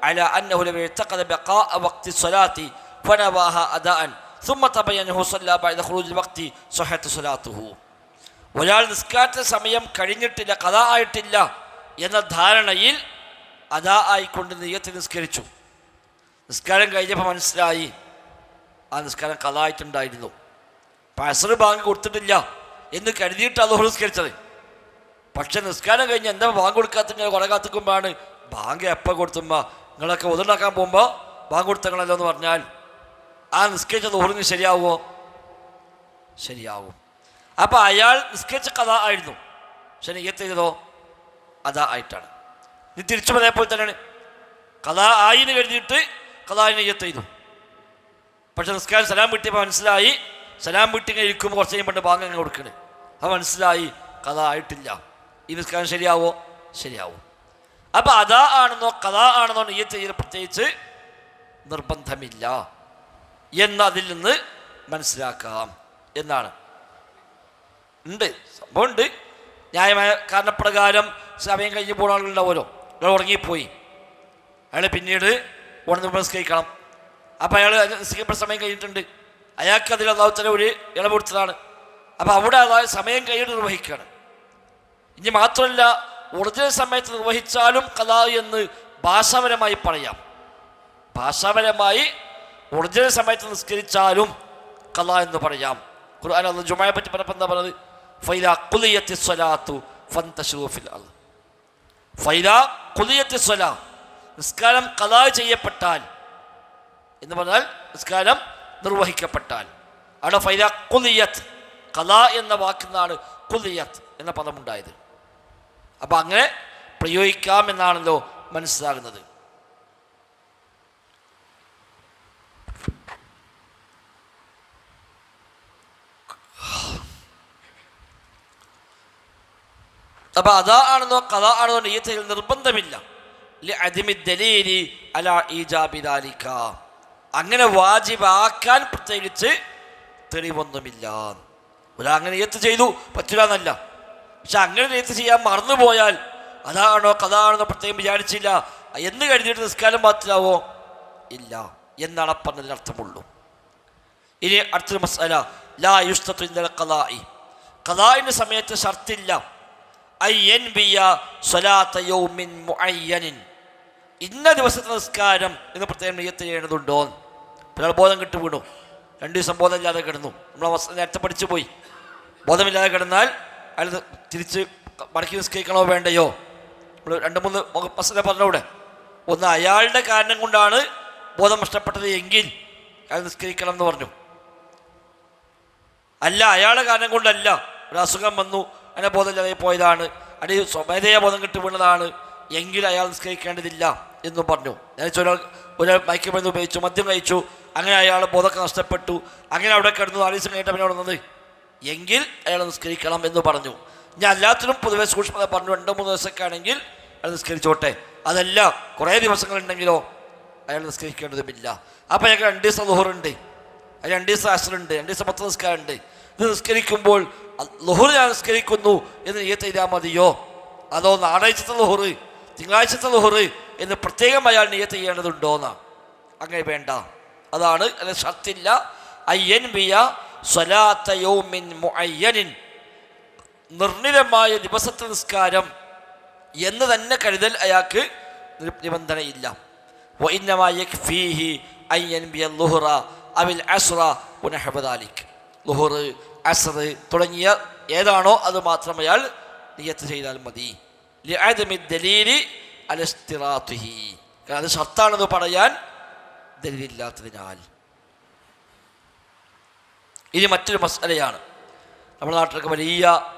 അലാ അന്നഹു ലം യതഖദ ബഖാഅ വഖ്തി സ്വലാത്തി ഫനവാഹ അദാഅൻ ثم تبينه صلى بعد خروج الوقت صحة صلاته, ഒരാൾ നിസ്കാരത്തെ സമയം കഴിഞ്ഞിട്ടില്ല, ഖദാ ആയിട്ടില്ല എന്ന ധാരണയിൽ അദാ ആയിക്കൊണ്ട് നിയ്യത്ത് നിസ്കരിച്ചു. നിസ്കാരം കഴിഞ്ഞപ്പോൾ മനസ്സിലായി ആ നിസ്കാരം ഖദാ ആയിട്ടുണ്ടായിരുന്നു, അസ്ർ ബാങ്ക് കൊടുത്തിട്ടില്ല എന്ന് കരുതിയിട്ട് അത് നിസ്കരിച്ചത്. പക്ഷെ നിസ്കാരം കഴിഞ്ഞ് എന്താ ബാങ്ക് കൊടുക്കാത്ത കുറെ കാത്തിക്കുമ്പോഴാണ് ബാങ്ക് എപ്പോൾ കൊടുത്തുമ്പോൾ നിങ്ങളൊക്കെ ഒതുണ്ടാക്കാൻ പോകുമ്പോൾ ബാങ്ക് കൊടുത്തങ്ങളല്ലോ എന്ന് പറഞ്ഞാൽ ആ നിസ്കരിച്ച ദുഹറിന് ശരിയാവുമോ? ശരിയാവും. അപ്പം അയാൾ നിസ്കരിച്ച ഖദാ ആയിരുന്നു, പക്ഷെ നിയ്യത്ത് ചെയ്തതോ അദാ ആയിട്ടാണ്. ഇത് തിരിച്ചു അതേപോലെ തന്നെയാണ്, ഖദാ ആയിന്ന് കരുതിയിട്ട് ഖദായിന് നിയ്യത്ത് ചെയ്തു. പക്ഷെ നിസ്കാരം സലാം വീട്ടിയപ്പോൾ മനസ്സിലായി, സലാം വീട്ടിങ്ങനെ ഇരിക്കുമ്പോൾ കുറച്ച് കഴിയുമ്പോൾ ബാങ്ക് അങ്ങനെ കൊടുക്കണേ, അപ്പം മനസ്സിലായി ഖദാ ആയിട്ടില്ല, ഈ നിസ്കാരം ശരിയാവോ? ശരിയാവും. അപ്പം അദാ ആണെന്നോ ഖദാ ആണെന്നോ നിയ്യത്ത് ചെയ്ത് പ്രത്യേകിച്ച് നിർബന്ധമില്ല എന്ന് അതിൽ നിന്ന് മനസ്സിലാക്കാം എന്നാണ്. ഉണ്ട്, സംഭവമുണ്ട്. ന്യായമായ കാരണപ്രകാരം സമയം കഴിഞ്ഞ് പോകുന്ന ആളുകളുണ്ടാവുമല്ലോ, അയാൾ ഉറങ്ങിപ്പോയി, അയാൾ പിന്നീട് ഉണർന്ന് നമസ്കരിക്കണം. അപ്പം അയാൾ നിസ്കരിക്കപ്പെട്ട സമയം കഴിഞ്ഞിട്ടുണ്ട്, അയാൾക്ക് അതിൽ അള്ളാഹുത്തആല ഒരു ഇളവ് കൊടുത്തതാണ്. അപ്പം അവിടെ അതായത് സമയം കഴിഞ്ഞിട്ട് നിർവഹിക്കുകയാണ്. ഇനി മാത്രമല്ല, ഒറിജിനൽ സമയത്ത് നിർവഹിച്ചാലും ഖദാ എന്ന് ഭാഷാപരമായി പറയാം. ഭാഷാപരമായി ഒറിജിനൽ സമയത്ത് നിസ്കരിച്ചാലും ഖദാ എന്ന് പറയാം. ഖുർആൻ അല്ലാഹു ജുമഅയെ പറ്റി പറഞ്ഞപ്പോൾ എന്താ പറഞ്ഞത്? ഫൈദാ ഖുദിയത്തി സ്വലാത്തു ഫന്തശിറൂ ഫിൽ അർദ്. ഫൈദാ ഖുദിയത്തി സ്വലാ, നിസ്കാരം ഖദാ ചെയ്യപ്പെട്ടാൽ എന്ന് പറഞ്ഞാൽ നിസ്കാരം നിർവഹിക്കപ്പെട്ടാൽ. അവിടെ ഫൈദാ ഖുദിയത്ത്, ഖദാ എന്ന വാക്കിൽ നിന്നാണ് ഖുദിയത്ത് എന്ന പദമുണ്ടായത്. അപ്പം അങ്ങനെ പ്രയോഗിക്കാം എന്നാണല്ലോ മനസ്സിലാകുന്നത്. അപ്പം അദാ ആണെന്നോ ഖദാ ആണെന്നോ നിയ്യത്ത് ചെയ്യൽ നിർബന്ധമില്ല. ലിഅദ്മി ദലീലി അലാ ഈജാബി ദാലിക, അങ്ങനെ വാജിബാക്കാൻ പ്രത്യേകിച്ച് തെളിവൊന്നുമില്ല. ഒരങ്ങനെ നിയ്യത്ത് ചെയ്തു പറ്റില്ല എന്നല്ല, പക്ഷെ അങ്ങനെ നിയ്യത്ത് ചെയ്യാൻ മറന്നുപോയാൽ അതാണോ കഥാണെന്നോ പ്രത്യേകം വിചാരിച്ചില്ല എന്ന് കരുതിയിട്ട് നിസ്കാരം ബാത്തിലാവോ? ഇല്ല എന്നാണ് പറഞ്ഞതിന് അർത്ഥമുള്ളൂ. ഇനി അടുത്തൊരു മസ്അല, ലാ യുസ്തതു ഇൻദൽ ഖളാഇ, ഖളാഇന്റെ സമയത്ത് ഷർത്തില്ല അയ്യൻബിയ സ്വലാത്ത യൗമിൻ മുഅയ്യനിൻ, ഇന്ന ദിവസത്തെ നിസ്കാരം എന്ന് പ്രത്യേകം നിയ്യത്ത് ചെയ്യേണ്ടതുണ്ടോ? ഒരാൾ ബോധം കിട്ടു വീണു, 2 ദിവസം ബോധമില്ലാതെ കിടന്നു, നമ്മൾ നേരത്തെ പഠിച്ചു പോയി. ബോധമില്ലാതെ കിടന്നാൽ അയാൾ തിരിച്ച് മടക്കി നിസ്കരിക്കണോ വേണ്ടയോ? നമ്മൾ 2-3 മസല പറഞ്ഞൂടെ. ഒന്ന്, അയാളുടെ കാരണം കൊണ്ടാണ് ബോധം നഷ്ടപ്പെട്ടത് എങ്കിൽ അയാൾ നിസ്കരിക്കണം എന്ന് പറഞ്ഞു. അല്ല, അയാളുടെ കാരണം കൊണ്ടല്ല, ഒരു അസുഖം വന്നു അങ്ങനെ ബോധമില്ലാതെ പോയതാണ്, അല്ലെങ്കിൽ സ്വമേധയാ ബോധം കിട്ടി വീണതാണ് എങ്കിൽ അയാൾ നിസ്കരിക്കേണ്ടതില്ല എന്നും പറഞ്ഞു. ഞാൻ ഒരാൾ മയക്കുമരുന്ന് ഉപയോഗിച്ചു, മദ്യം കഴിച്ചു, അങ്ങനെ അയാൾ ബോധമൊക്കെ നഷ്ടപ്പെട്ടു, അങ്ങനെ അവിടെ കിടന്നു 4 ദിവസം കഴിഞ്ഞിട്ട് പിന്നെ അവിടെ വന്നത് എങ്കിൽ അയാൾ നിസ്കരിക്കണം എന്ന് പറഞ്ഞു. ഞാൻ എല്ലാത്തിനും പൊതുവെ സൂക്ഷ്മത പറഞ്ഞു, 2-3 ദിവസമൊക്കെ ആണെങ്കിൽ അയാൾ നിസ്കരിച്ചോട്ടെ. അതല്ല കുറേ ദിവസങ്ങളുണ്ടെങ്കിലോ അയാൾ നിസ്കരിക്കേണ്ടതുമില്ല. അപ്പം ഞങ്ങൾക്ക് 2 ദിവസം ളുഹറുണ്ട്, അതിൽ 2 ദിവസം അസ്റുണ്ട്, 2 ദിവസം 10 നിസ്കാരമുണ്ട്. ഇത് നിസ്കരിക്കുമ്പോൾ ളുഹർ ഞാൻ നിസ്കരിക്കുന്നു എന്ന് നിയ്യത്ത് ചെയ്താൽ മതിയോ? അതോ ഞായറാഴ്ചത്തെ ളുഹർ, തിങ്കളാഴ്ചത്തെ ളുഹർ എന്ന് പ്രത്യേകം അയാൾ നിയ്യത്ത് ചെയ്യേണ്ടതുണ്ടോന്നാ? അങ്ങനെ വേണ്ട, അതാണ് അതിന് ഷർത്തില്ല. അയ്യൻബിയ സ്വലാത്ത യൗമിൻ മുഅയ്യനിൻ, നിർണിതമായ ദിവസത്തെ നിസ്കാരം എന്ന് തന്നെ കരുതൽ അയാൾക്ക് നിബന്ധനയില്ല. വഇന്നമാ യക്ഫീഹി അൻ യൻബിയ ളുഹറ അവിൽ അസ്റ വനഹവ ദാലിക്, ളുഹർ അസ്ർ തുടങ്ങിയ ഏതാണോ അത് മാത്രം അയാൾ നിയ്യത്ത് ചെയ്താൽ മതി. ലിഅദമി ദലീലി അല ഇസ്തിറാത്തിഹി, കാരണം അത് ഷർത്താണെന്ന് പറയാൻ ദലീലില്ലാത്തതിനാൽ. ഇനി മറ്റൊരു മസ്അലയാണ്, നമ്മുടെ നാട്ടിലൊക്കെ വലിയ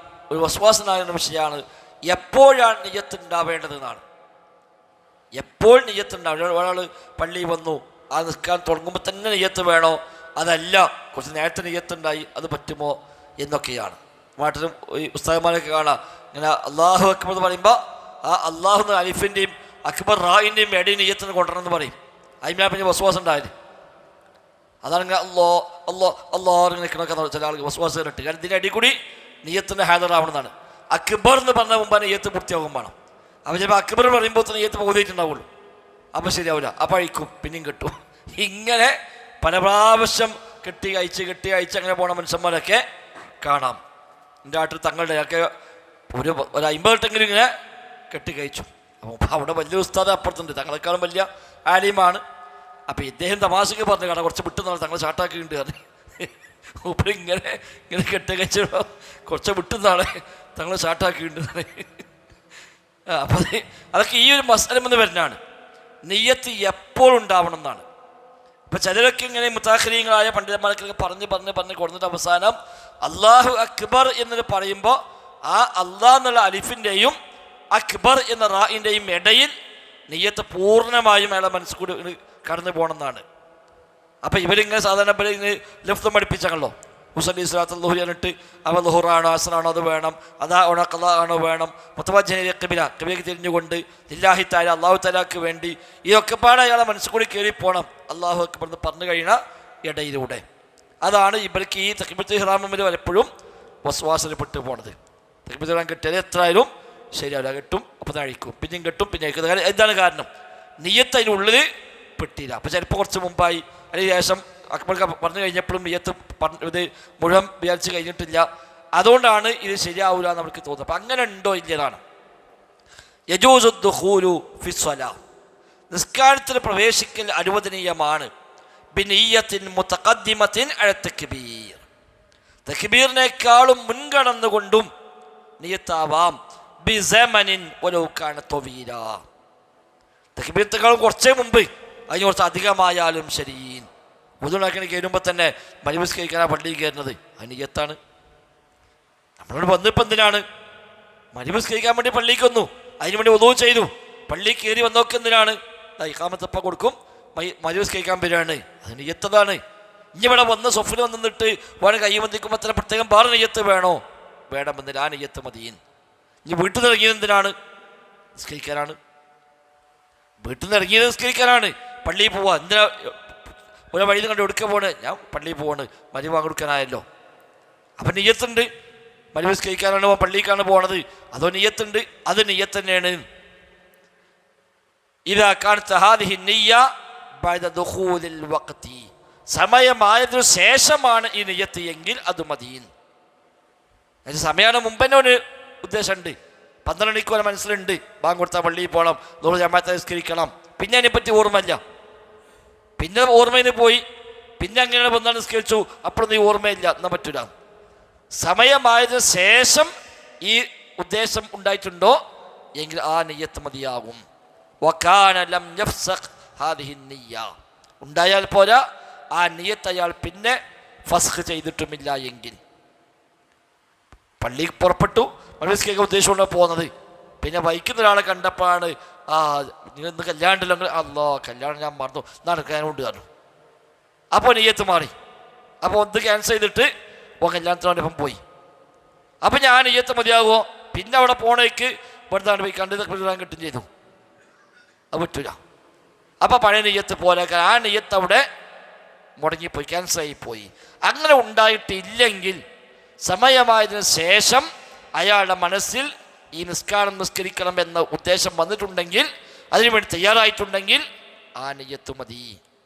ഒരു വസ്വാസനാകുന്ന വിഷയമാണ് എപ്പോഴാണ് നിയ്യത്ത് ഉണ്ടാവേണ്ടതെന്നാണ്. എപ്പോൾ നിയ്യത്ത് ഉണ്ടാവും? ഒരാൾ പള്ളി വന്നു, ആ നിസ്കാരം തുടങ്ങുമ്പോൾ തന്നെ നിയ്യത്ത് വേണോ? അതല്ല കുറച്ച് നേരത്തെ നിയ്യത്തുണ്ടായി അത് പറ്റുമോ എന്നൊക്കെയാണ്. നാട്ടിലും ഈ ഉസ്താദന്മാരൊക്കെ കാണാം, ഇങ്ങനെ അള്ളാഹു അക്ബർ എന്ന് പറയുമ്പോൾ ആ അള്ളാഹു എന്ന അലിഫിൻ്റെയും അക്ബർ റായിൻ്റെയും ഇടയിൽ നിയ്യത്തിന് കൊണ്ടുവരണമെന്ന് പറയും. അതിനാ പിന്നെ വസ്വാസം ഉണ്ടായത്. അതാണ് ഇങ്ങനെ അല്ലോ അല്ലോ അല്ലോ നിൽക്കണൊക്കെ ചില ആൾക്ക് വസ്വാസം ഇട്ട്, കാരണം ഇതിൻ്റെ അടി കൂടി നിയ്യത്തിൻ്റെ ഹാജറാവണമെന്നാണ്. അക്ബർ എന്ന് പറഞ്ഞ മുമ്പാണ് നിയ്യത്ത് പൂർത്തിയാകും വേണം. അപ്പോൾ ചിലപ്പോൾ അക്ബർ പറയുമ്പോൾ നിയ്യത്ത് ബോധിയിട്ടുണ്ടാവുള്ളൂ, അപ്പം ശരിയാവില്ല, അപ്പം അഴിക്കും പിന്നെയും കിട്ടും. ഇങ്ങനെ പല പ്രാവശ്യം കെട്ടി അയച്ച് അങ്ങനെ പോണ മനുഷ്യന്മാരൊക്കെ കാണാം. എൻ്റെ നാട്ടിൽ തങ്ങളുടെ ഒക്കെ ഒരു 50 വട്ടെങ്കിലും ഇങ്ങനെ കെട്ടി കഴിച്ചു. അപ്പോൾ അവിടെ വലിയ ഉസ്താദ് അപ്പുറത്തുണ്ട്, തങ്ങളെക്കാളും വലിയ ആലിമാണ്. അപ്പോൾ ഇദ്ദേഹം തമാശക്ക് പറഞ്ഞു കാണാം, കുറച്ച് വിട്ടുന്നാണ് തങ്ങൾ ചാട്ടാക്കിയിട്ടുണ്ട് പറഞ്ഞു. മൂപ്പര് ഇങ്ങനെ കെട്ടി കഴിച്ച കുറച്ച് വിട്ടുന്നാണ് തങ്ങൾ ചാട്ടാക്കിയിട്ടുണ്ട്. അപ്പോൾ അതൊക്കെ ഈ ഒരു മസലമെന്ന് വരുന്നതാണ്. നിയ്യത്ത് എപ്പോഴുണ്ടാവണം എന്നാണ്. ഇപ്പം ചിലരൊക്കെ ഇങ്ങനെ മുത്താഖരീങ്ങളായ പണ്ഡിതന്മാരൊക്കെ പറഞ്ഞ് കൊടുത്തിട്ട് അവസാനം അള്ളാഹു അക്ബർ എന്ന് പറയുമ്പോൾ ആ അള്ളാഹ് എന്നുള്ള അലിഫിൻ്റെയും അക്ബർ എന്ന റായിൻ്റെയും ഇടയിൽ നിയ്യത്ത് പൂർണ്ണമായും അയാളെ മനസ്സിൽ കൂടി കടന്നു പോകണമെന്നാണ്. അപ്പം ഇവരിങ്ങനെ സാധാരണ ഇങ്ങനെ ലഫ്തം പഠിപ്പിച്ചല്ലോ, മുസല്ലി സ്വലാത്ത് ളുഹ്ർ എന്നിട്ട് അവ ളുഹറാണോ അസ്റാണോ അത് വേണം, അതാ ഓണ ഖളാ ആണോ വേണം, മുത്തവജ്ജിഹ ഖിബിലയ്ക്ക് തിരിഞ്ഞുകൊണ്ട് ലില്ലാഹി തആല അള്ളാഹു തആലക്ക് വേണ്ടി, ഇതൊക്കെ പാടെ അയാളെ മനസ്സിൽ കൂടി കയറി പോകണം അള്ളാഹു അക്ബർ എന്ന് പറഞ്ഞു കഴിഞ്ഞ ഇടയിലൂടെ. അതാണ് ഇവർക്ക് ഈ തക്ബീറത്തുൽ ഇഹ്റാമിൽ പലപ്പോഴും വസ്വാസനപ്പെട്ടു പോണത്. തക്ബീറത്തുൽ ഇഹ്റാം കിട്ടിയാൽ എത്രയായാലും ശരിയാവില്ല, കെട്ടും അപ്പം അഴിക്കും, പിന്നെയും കെട്ടും പിന്നെ അഴിക്കുന്നത്. എന്താണ് കാരണം? നിയ്യത്ത് അതിനുള്ളിൽ പെട്ടില്ല. അപ്പം ചിലപ്പോൾ കുറച്ച് മുമ്പായി അല്ലെങ്കിൽ ശേഷം അക്ബർ പറഞ്ഞു കഴിഞ്ഞപ്പോഴും നിയ്യത്ത് ഇത് മുഴുവൻ വിചാരിച്ച് കഴിഞ്ഞിട്ടില്ല, അതുകൊണ്ടാണ് ഇത് ശരിയാവില്ല എന്ന് നമുക്ക് തോന്നുന്നത്. അപ്പം അങ്ങനെ ഉണ്ടോ ഇല്ലതാണ്. യജൂസു ദുഖൂലു ഫി സ്വലാ, നിസ്കാരത്തിൽ പ്രവേശിക്കൽ അനുവദനീയമാണ്. ബിനിയ്യത്തിൻ മുതഖദ്ദിമത്തിൻ അല തക്ബീർ, തക്ബീറിനേക്കാളും മുൻകടന്നുകൊണ്ടും നിയ്യത്താവാം. ബിസമനിൻ വലൗ കാന തവീല, തക്ബീറിനേക്കാളും കുറച്ചേ മുമ്പ്, അതിന് കുറച്ച് അധികമായാലും ശരി. വുദൂഇന് കയറുമ്പോൾ തന്നെ മജ്‌ലിസ് കഴിക്കാനാണ് പള്ളിയിൽ കയറുന്നത്, അത് നിയ്യത്താണ്. നമ്മളോട് വന്നിപ്പോൾ എന്തിനാണ്? മജ്‌ലിസ് കഴിക്കാൻ വേണ്ടി പള്ളിക്ക് വന്നു, അതിന് വേണ്ടി വുദൂ ചെയ്തു, പള്ളിയിൽ കയറി വന്നൊക്കെ എന്തിനാണ്? ഇഖാമത്തപ്പം കൊടുക്കും, മജ്‌ലിസ് കഴിക്കാൻ വരികയാണ്, അത് നിയ്യത്തതാണ്. ഇനി ഇവിടെ വന്ന് സൊഫിൽ വന്നിട്ട് വേണം കൈ വന്നിക്കുമ്പോൾ തന്നെ പ്രത്യേകം വേറെ നിയ്യത്ത് വേണോ? വേണമെന്നില്ല, ആ നിയ്യത്ത് മതിയും. ഇനി വീട്ടിൽ നിന്ന് ഇറങ്ങിയത് എന്തിനാണ്? നിസ്കരിക്കാനാണ്. വീട്ടിൽ നിന്ന് ഇറങ്ങിയത് നിസ്കരിക്കാനാണ്. പള്ളിയിൽ പോവാ എന്തിനാ? ഒരു വഴി കണ്ട് എടുക്കാൻ പോണ്, ഞാൻ പള്ളിയിൽ പോവാണ്, മരിവാൻ കൊടുക്കാനായല്ലോ. അപ്പം നിയ്യത്തുണ്ട്. മജ്‌ലിസ് കഴിക്കാനാണ് പള്ളിക്കാണ് പോണത്, അതോ നിയ്യത്തുണ്ട്, അത് നിയ്യത്ത് തന്നെയാണ്. ഇദാ കാനത് ഹാദിഹി നിയ്യ ബഅദ ദുഖൂലിൽ വഖ്തി, സമയമായതിനു ശേഷമാണ് ഈ നിയ്യത്ത് എങ്കിൽ അത് മതി. സമയമാണ് മുമ്പ് തന്നെ ഒരു ഉദ്ദേശമുണ്ട്, 12 മണിക്കൂർ മനസ്സിലുണ്ട്, ബാങ്ക് കൊടുത്താൽ പള്ളിയിൽ പോകണം, 100 ജമാഅത്ത് നിസ്കരിക്കണം, പിന്നെ അതിനെപ്പറ്റി ഓർമ്മയില്ല, പിന്നെ ഓർമ്മയിൽ പോയി, പിന്നെ അങ്ങനെ 12 നിസ്കരിച്ചു, അപ്പോഴൊന്നും ഈ ഓർമ്മയില്ല, എന്നാൽ പറ്റൂല. സമയമായതിനു ശേഷം ഈ ഉദ്ദേശം ഉണ്ടായിട്ടുണ്ടോ എങ്കിൽ ആ നിയ്യത്ത് മതിയാകും. വകാന ലം യഫ്സഖ് ഹാദിഹി നിയ്യ, ഉണ്ടായാൽ പോരാ, ആ നിയ്യത്ത് അയാൾ പിന്നെ ഫസ്ഖ് ചെയ്തിട്ടുമില്ല എങ്കിൽ. പള്ളിയിൽ പുറപ്പെട്ടു, മജ്‌ലിസിലേക്ക് ഉദ്ദേശമുള്ള പോകുന്നത്, പിന്നെ വൈക്കുന്ന ഒരാളെ കണ്ടപ്പോഴാണ് നിങ്ങൾ ഇന്ന് കല്യാണം ഉണ്ടല്ലോ, അല്ലോ കല്യാണം ഞാൻ മറന്നു, നടക്കാനുണ്ട് പറഞ്ഞു. അപ്പോൾ നിയ്യത്ത് മാറി, അപ്പോൾ ഒന്ന് ക്യാൻസൽ ചെയ്തിട്ട് കല്യാണത്തിനോടൊപ്പം പോയി. അപ്പം ഞാൻ നിയ്യത്ത് മതിയാകുമോ? പിന്നെ അവിടെ പോണേക്ക് വെറുതെ പോയി കണ്ടത് കിട്ടും ചെയ്തു, അത് പറ്റൂല. അപ്പം പഴയ നിയ്യത്ത് പോലെ ആ നിയ്യത്ത് അവിടെ മുടങ്ങിപ്പോയി, ക്യാൻസലായിപ്പോയി. അങ്ങനെ ഉണ്ടായിട്ടില്ലെങ്കിൽ സമയമായതിനു ശേഷം അയാളുടെ മനസ്സിൽ ഈ നിസ്കാരം നിസ്കരിക്കണം എന്ന ഉദ്ദേശം വന്നിട്ടുണ്ടെങ്കിൽ, അതിനുവേണ്ടി തയ്യാറായിട്ടുണ്ടെങ്കിൽ ആ നിയ്യത്ത് മതി.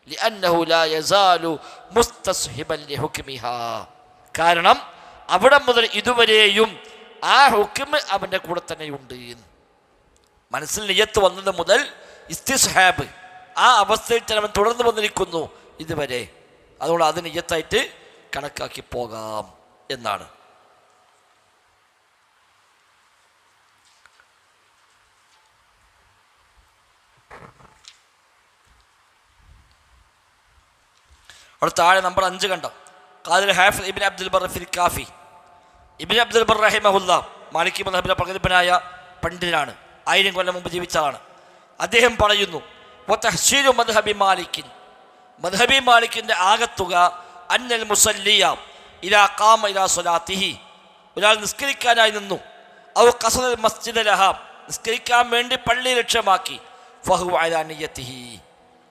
ലിഅന്നഹു ലാ യസാലു മുസ്തസ്ഹിബൻ ലിഹുക്മിഹാ, കാരണം അവിടെ മുതൽ ഇതുവരെയും ആ ഹുക്മ് അവൻ്റെ കൂടെ തന്നെയുണ്ട്. മനസ്സിൽ നിയ്യത്ത് വന്നത് മുതൽ ഇസ്തിസ്ഹാബ് ആ അവസ്ഥയിൽ തന്നെ അവൻ തുടർന്ന് വന്നിരിക്കുന്നു ഇതുവരെ, അതുകൊണ്ട് അത് നിയ്യത്തായിട്ട് കണക്കാക്കി പോകാം എന്നാണ്. അവിടെ താഴെ നമ്പർ 5 കണ്ടോ? ഖാദിൽ ഹാഫിദ് ഇബ്നു അബ്ദുൽ ബർ ഫിൽ കാഫി. ഇബ്നു അബ്ദുൽ ബർ റഹിമഹുല്ലാ മാലിക്കി മദ്ഹബിലെ പ്രഗത്ഭനായ പണ്ഡിതനാണ്, 1000 കൊല്ലം മുമ്പ് ജീവിച്ച ആളാണ്. അദ്ദേഹം പറയുന്നു, വതഹ്സീലു മദ്ഹബി മാലിക്കിൻ, മദ്ഹബി മാലിക്കിൻ്റെ ആകത്തുക അന്നൽ മുസല്ലിയ ഇലാ ഖാമ ഇലാ സ്വലാത്തിഹി, ഒരാൾ നിസ്കരിക്കാനായി നിന്നു, ഔ ഖസദൽ മസ്ജിദ ലഹ, നിസ്കരിക്കാൻ വേണ്ടി പള്ളി ലക്ഷ്യമാക്കി, ഫഹുവ അലാ നിയ്യത്തിഹി,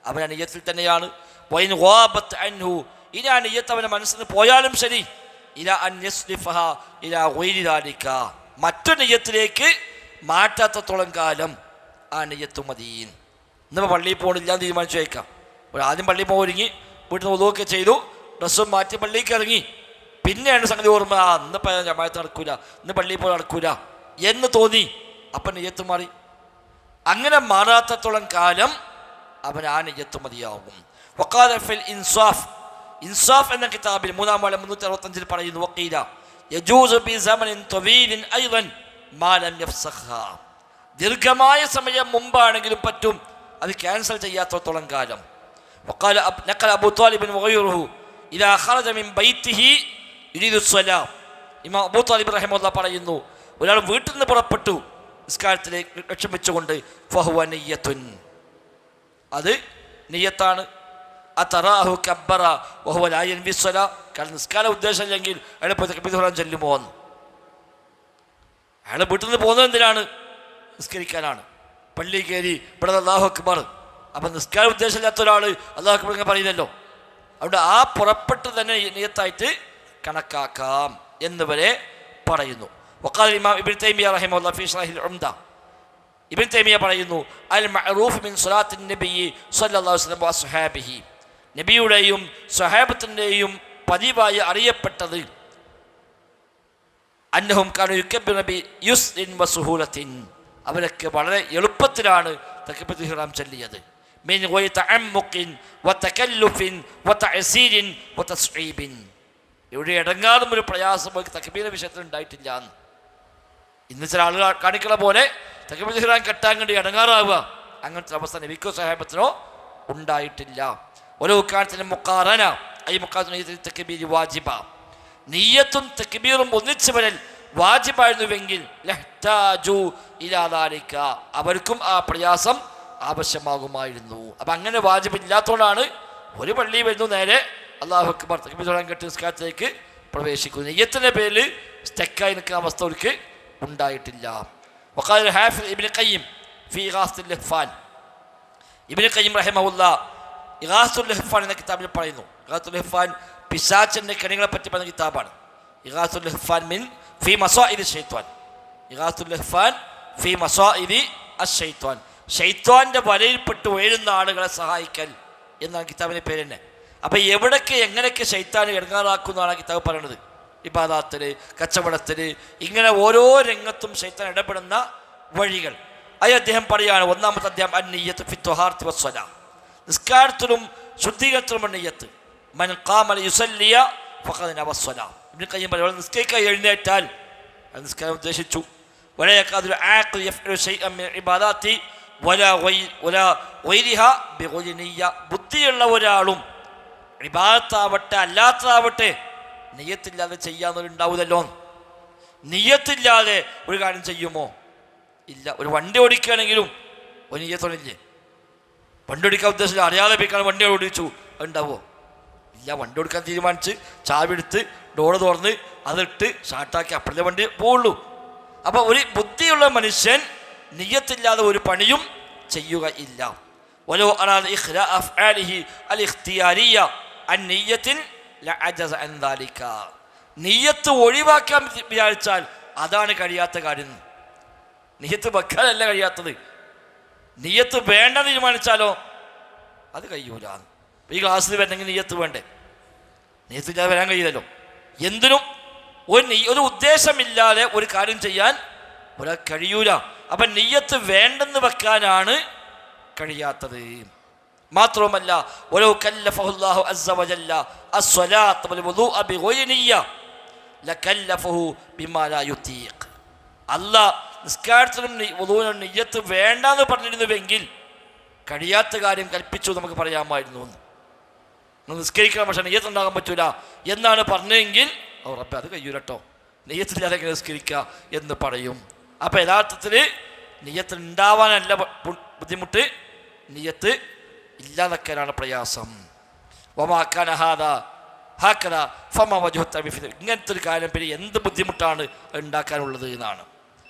അവൻ നിയ്യത്തിൽ തന്നെയാണ്. വൈൻ ഗാബത് അൻഹു, ഇനി ആ നിയ്യത്ത് അവൻ്റെ മനസ്സിൽ നിന്ന് പോയാലും ശരി, ഇലാ അൻ യസ്രിഫഹ ഇലാ ഗൈരി ദാലിക, മറ്റു നിയ്യത്തിലേക്ക് മാറ്റാത്തത്തോളം കാലം ആ നിയ്യത്ത് മതി. ഇന്നിപ്പോൾ പള്ളിയിൽ പോകണില്ല എന്ന് തീരുമാനിച്ചു വയ്ക്കാം. ആദ്യം പള്ളിയിൽ പോകാൻ ഒരുങ്ങി, വീട്ടിൽ നിന്ന് ഉദുവൊക്കെ ചെയ്തു, ഡ്രസ്സും മാറ്റി പള്ളിക്ക് ഇറങ്ങി, പിന്നെയാണ് സംഗതി ഓർമ്മ, ഇന്നിപ്പോൾ ജമാഅത്ത് നടക്കൂല, ഇന്ന് പള്ളിയിൽ പോയി നടക്കൂല എന്ന് തോന്നി, അപ്പം നിയ്യത്ത് മാറി. അങ്ങനെ മാറാത്തത്തോളം കാലം അവൻ ആ നിയ്യത്ത് മതിയാകും. വഖാല ഫിൽ ഇൻസാഫ്, ഇൻസാഫ് എന്ന കിതാബിൽ 3-ാം വാള്യം 365 പറയുന്നു, വഖീല യജൂസു ബി സമനിൻ തവീലിൻ അയ്ളൻ മാ ലം യഫ്സഖ്ഹാ, ദീർഘമായ സമയം മുമ്പാണെങ്കിലും പറ്റും, അത് ക്യാൻസൽ ചെയ്യാത്തത്തോളം കാലം. വഖാല നഖല അബൂ ത്വാലിബ് വഗൈറുഹു ഇദാ ഖറജ മിൻ ബൈതിഹി യുരീദു സ്വലാം, ഇമാം അബൂ ത്വാലിബ് റഹിമഹുല്ലാഹ് പറയുന്നു, ഒരാൾ വീട്ടിൽ നിന്ന് പുറപ്പെട്ടു നിസ്കാരത്തിലേക്ക് ലക്ഷ്യം വെച്ചുകൊണ്ട്, ഫഹുവ നിയ്യത്തുൻ, അത് നിയ്യത്താണ്. അതറാഹു കബ്ബറ വഹുവ ലാ യൻവി സ്വലാ, കാരണം നിസ്കാര ഉദ്ദേശമില്ലെങ്കിൽ അയാൾ പോയി തക്ബീർ ചൊല്ലുമോ എന്ന്. അയാൾ വീട്ടിൽ നിന്ന് പോകുന്നത് എന്തിനാണ്? നിസ്കരിക്കാനാണ്. പള്ളി കയറി ഇവിടെ അല്ലാഹു അക്ബർ, അപ്പം നിസ്കാര ഉദ്ദേശമില്ലാത്ത ഒരാൾ അല്ലാഹു അക്ബർ ഇങ്ങനെ പറയുന്നല്ലോ, അവിടെ ആ പുറപ്പെട്ട് തന്നെ നിയ്യത്തായിട്ട് കണക്കാക്കാം എന്ന് വരെ പറയുന്നു. വഖാല ഇമാം ഇബ്നു തൈമിയ്യ റഹിമഹുല്ലാഹ് ഫീ ശറഹിൽ ഉംദ, ഇബ്നു തൈമിയ്യ പറയുന്നു, അൽ മഅറൂഫ് മിൻ സ്വലാത്തിൻ നബിയ്യി സ്വല്ലല്ലാഹു അലൈഹി വസല്ലം വസ്വഹാബിഹി, നബിയുടെയും സ്വഹാബത്തിൻ്റെയും പതിവായി അറിയപ്പെട്ടത്, അന്നഹും കാനൂ യുകബ്ബിറൂന ബി യുസ്രിൻ വസുഹൂലത്തിൻ, അവരൊക്കെ വളരെ എളുപ്പത്തിലാണ് തക്ബീറത്തുൽ ഇഹ്റാം ചൊല്ലിയത്. മിൻ ഗൈരി തഅമ്മുഖിൻ വതകല്ലുഫിൻ വതഅസീരിൻ വതസ്ഈബിൻ, ഇവിടെ ഇടങ്ങാതും ഒരു പ്രയാസം തക്ബീർ വിഷയത്തിൽ ഉണ്ടായിട്ടില്ല. ഇന്ന് ചില ആളുകൾ കാണിക്കണ പോലെ തക്ബീറത്തുൽ ഇഹ്റാം കെട്ടാൻ വേണ്ടി ഇടങ്ങാറാവുക, അങ്ങനത്തെ അവസ്ഥ നബിക്കോ സ്വഹാബത്തിനോ ഉണ്ടായിട്ടില്ല. ഓരോ കാര്യത്തിനും മുഖാറന ഐ മുഖാറന തക്ബീർ വാജിബ, നിയ്യത്തും തക്ബീറും ഒന്നിച്ചു വരൽ വാജിബായിരുന്നുവെങ്കിൽ ലഹ്താജു ഇലാ ദാലിക, അവർക്കും ആ പ്രയാസം ആവശ്യമാകുമായിരുന്നു. അപ്പം അങ്ങനെ വാജിബില്ലാത്തതുകൊണ്ടാണ് ഒരു പള്ളിയിൽ വരുന്നു, നേരെ അല്ലാഹു അക്ബർ തക്ബീർ ചൊല്ലാൻ കെട്ടി നിസ്കാരത്തിലേക്ക് പ്രവേശിക്കുന്നു. നിയ്യത്തിൻ്റെ പേരിൽ സ്റ്റക്കായി നിൽക്കുന്ന അവസ്ഥ അവർക്ക് ഉണ്ടായിട്ടില്ല. വഖാല ഹാഫിദ് ഇബ്നു ഖയ്യിം ഫീ ഇഗാസത്തുൽ ലഹ്ഫാൻ, ഇബ്നു ഖയ്യിം റഹിമഹുല്ലാഹ് ഇഗാസത്തുൽ ലഹ്ഫാൻ എന്ന കിതാബിൽ പറയുന്നു, ഇഗാസത്തുൽ ലഹ്ഫാൻ പിശാചിൻ്റെ കെണികളെ പറ്റി പറയുന്ന കിതാബാണ്. ഇഗാസുൽ ലഹ്ഫാൻ മിൻ ഫീ മസാഇദി ശൈത്വാൻ. ഇഗാസുൽ ലഹ്ഫാൻ ഫീ മസാഇദി അശ്ശൈത്വാൻ. ശൈത്വാന്റെ വലയിൽപ്പെട്ട് വീഴുന്ന ആളുകളെ സഹായിക്കൽ എന്നാണ് കിതാബിൻ്റെ പേര് തന്നെ. അപ്പം എവിടൊക്കെ എങ്ങനെയൊക്കെ ശൈത്താൻ ഇടങ്ങാറാക്കുന്നതാണ് കിതാബ് പറയുന്നത്. ഇബാദാത്തിൽ, കച്ചവടത്തിൽ, ഇങ്ങനെ ഓരോ രംഗത്തും ശൈത്താൻ ഇടപെടുന്ന വഴികൾ അത് അദ്ദേഹം പറയുകയാണ്. ഒന്നാമത്തെ അധ്യായം അന്നിയ്യത്ത് ഫി ത്വഹാറത്തി വസ്സലാ, നിസ്കാരത്തിലും ശുദ്ധീകരണത്തിലും നിയ്യത്ത്. മൻ ഖാമ ലിയുസല്ലിയ ഫഖദ് നവ സ്വലാ. ഇബ്നു ഖയ്യിം പറയുന്നത് നിസ്കരിക്കാൻ എഴുന്നേറ്റാൽ അത് നിസ്കാരം ഉദ്ദേശിച്ചു. വലാ യഖാദുൽ ആഖിൽ യഫ്അലു ശൈഅൻ മിൻ ഇബാദാത്തി വലാ ഗൈരിഹ ബിഗൈരി നിയ്യ. ബുദ്ധിയുള്ള ഒരാളും ഇബാദത്താവട്ടെ അല്ലാത്തതാവട്ടെ നിയ്യത്തില്ലാതെ ചെയ്യാന്നൊരുണ്ടാവില്ലല്ലോ. നിയ്യത്തില്ലാതെ ഒരു കാര്യം ചെയ്യുമോ? ഇല്ല. ഒരു വണ്ടി ഓടിക്കുകയാണെങ്കിലും ഒരു നിയ്യത്തോണില്ലേ? വണ്ടി ഓടിക്കാൻ ഉദ്ദേശിച്ചില്ല, അറിയാതെ പോയിക്കാണ് വണ്ടി ഓടിച്ചു, അതുണ്ടാവോ? ഇല്ല. വണ്ടി ഓടിക്കാൻ തീരുമാനിച്ച് ചാവി എടുത്ത് ഡോറ് തുറന്ന് അതിട്ട് സ്റ്റാർട്ടാക്കി അപ്പോഴത്തെ വണ്ടി പോവുള്ളൂ. അപ്പോൾ ഒരു ബുദ്ധിയുള്ള മനുഷ്യൻ നിയ്യത്തില്ലാതെ ഒരു പണിയും ചെയ്യുക ഇല്ല. വലോ അറാദ ഇഖ്റാ അഫ്ആലിഹി അൽ-ഇഖ്തിയാരിയ അൻ നിയ്യത്തിൻ ലഅജസ അൻ ദാലിക. നിയ്യത്ത് ഒഴിവാക്കാൻ വിചാരിച്ചാൽ അതാണ് കഴിയാത്ത കാര്യം. നിയ്യത്ത് വെക്കാനല്ല കഴിയാത്തത്. നിയ്യത്ത് വേണ്ട തീരുമാനിച്ചാലോ അത് കഴിയൂല. ഈ ക്ലാസ്സിൽ വരണമെങ്കിൽ നിയ്യത്ത് വേണ്ടേ? നിയ്യത്തില്ലാതെ വരാൻ കഴിയില്ലല്ലോ. എന്തിനും ഒരു ഉദ്ദേശമില്ലാതെ ഒരു കാര്യം ചെയ്യാൻ ഒരാൾ കഴിയൂല. അപ്പം നിയ്യത്ത് വേണ്ടെന്ന് വെക്കാനാണ് കഴിയാത്തത്. മാത്രവുമല്ല വലൗ കല്ലഫഹുല്ലാഹു അസ്സ വജല്ല അസ്സലാത്ത വൽ വുദൂഅ ബിഗൈരി നിയ്യ ലകല്ലഫഹു ബിമാ ലാ യുതീഖ്. അല്ലാഹ് നിസ്കാരത്തിനും വുദൂഇനും നിയ്യത്ത് വേണ്ടെന്ന് പറഞ്ഞിരുന്നുവെങ്കിൽ കഴിയാത്ത കാര്യം കൽപ്പിച്ചു നമുക്ക് പറയാമായിരുന്നു. നിസ്കരിക്കണം പക്ഷേ നെയ്യത്ത് ഉണ്ടാകാൻ പറ്റൂല എന്നാണ് പറഞ്ഞതെങ്കിൽ റബ്ബേ അത് കഴിയൂലട്ടോ, നെയ്യത്തില്ലാതെ നിസ്കരിക്കുക എന്ന് പറയും. അപ്പം യഥാർത്ഥത്തിൽ നെയ്യത്ത് ഉണ്ടാവാനല്ല ബുദ്ധിമുട്ട്, നെയ്യത്ത് ഇല്ലാതാക്കാനാണ് പ്രയാസം. ഇങ്ങനത്തെ ഒരു കാര്യം പിന്നെ എന്ത് ബുദ്ധിമുട്ടാണ് ഉണ്ടാക്കാനുള്ളത് എന്നാണ്.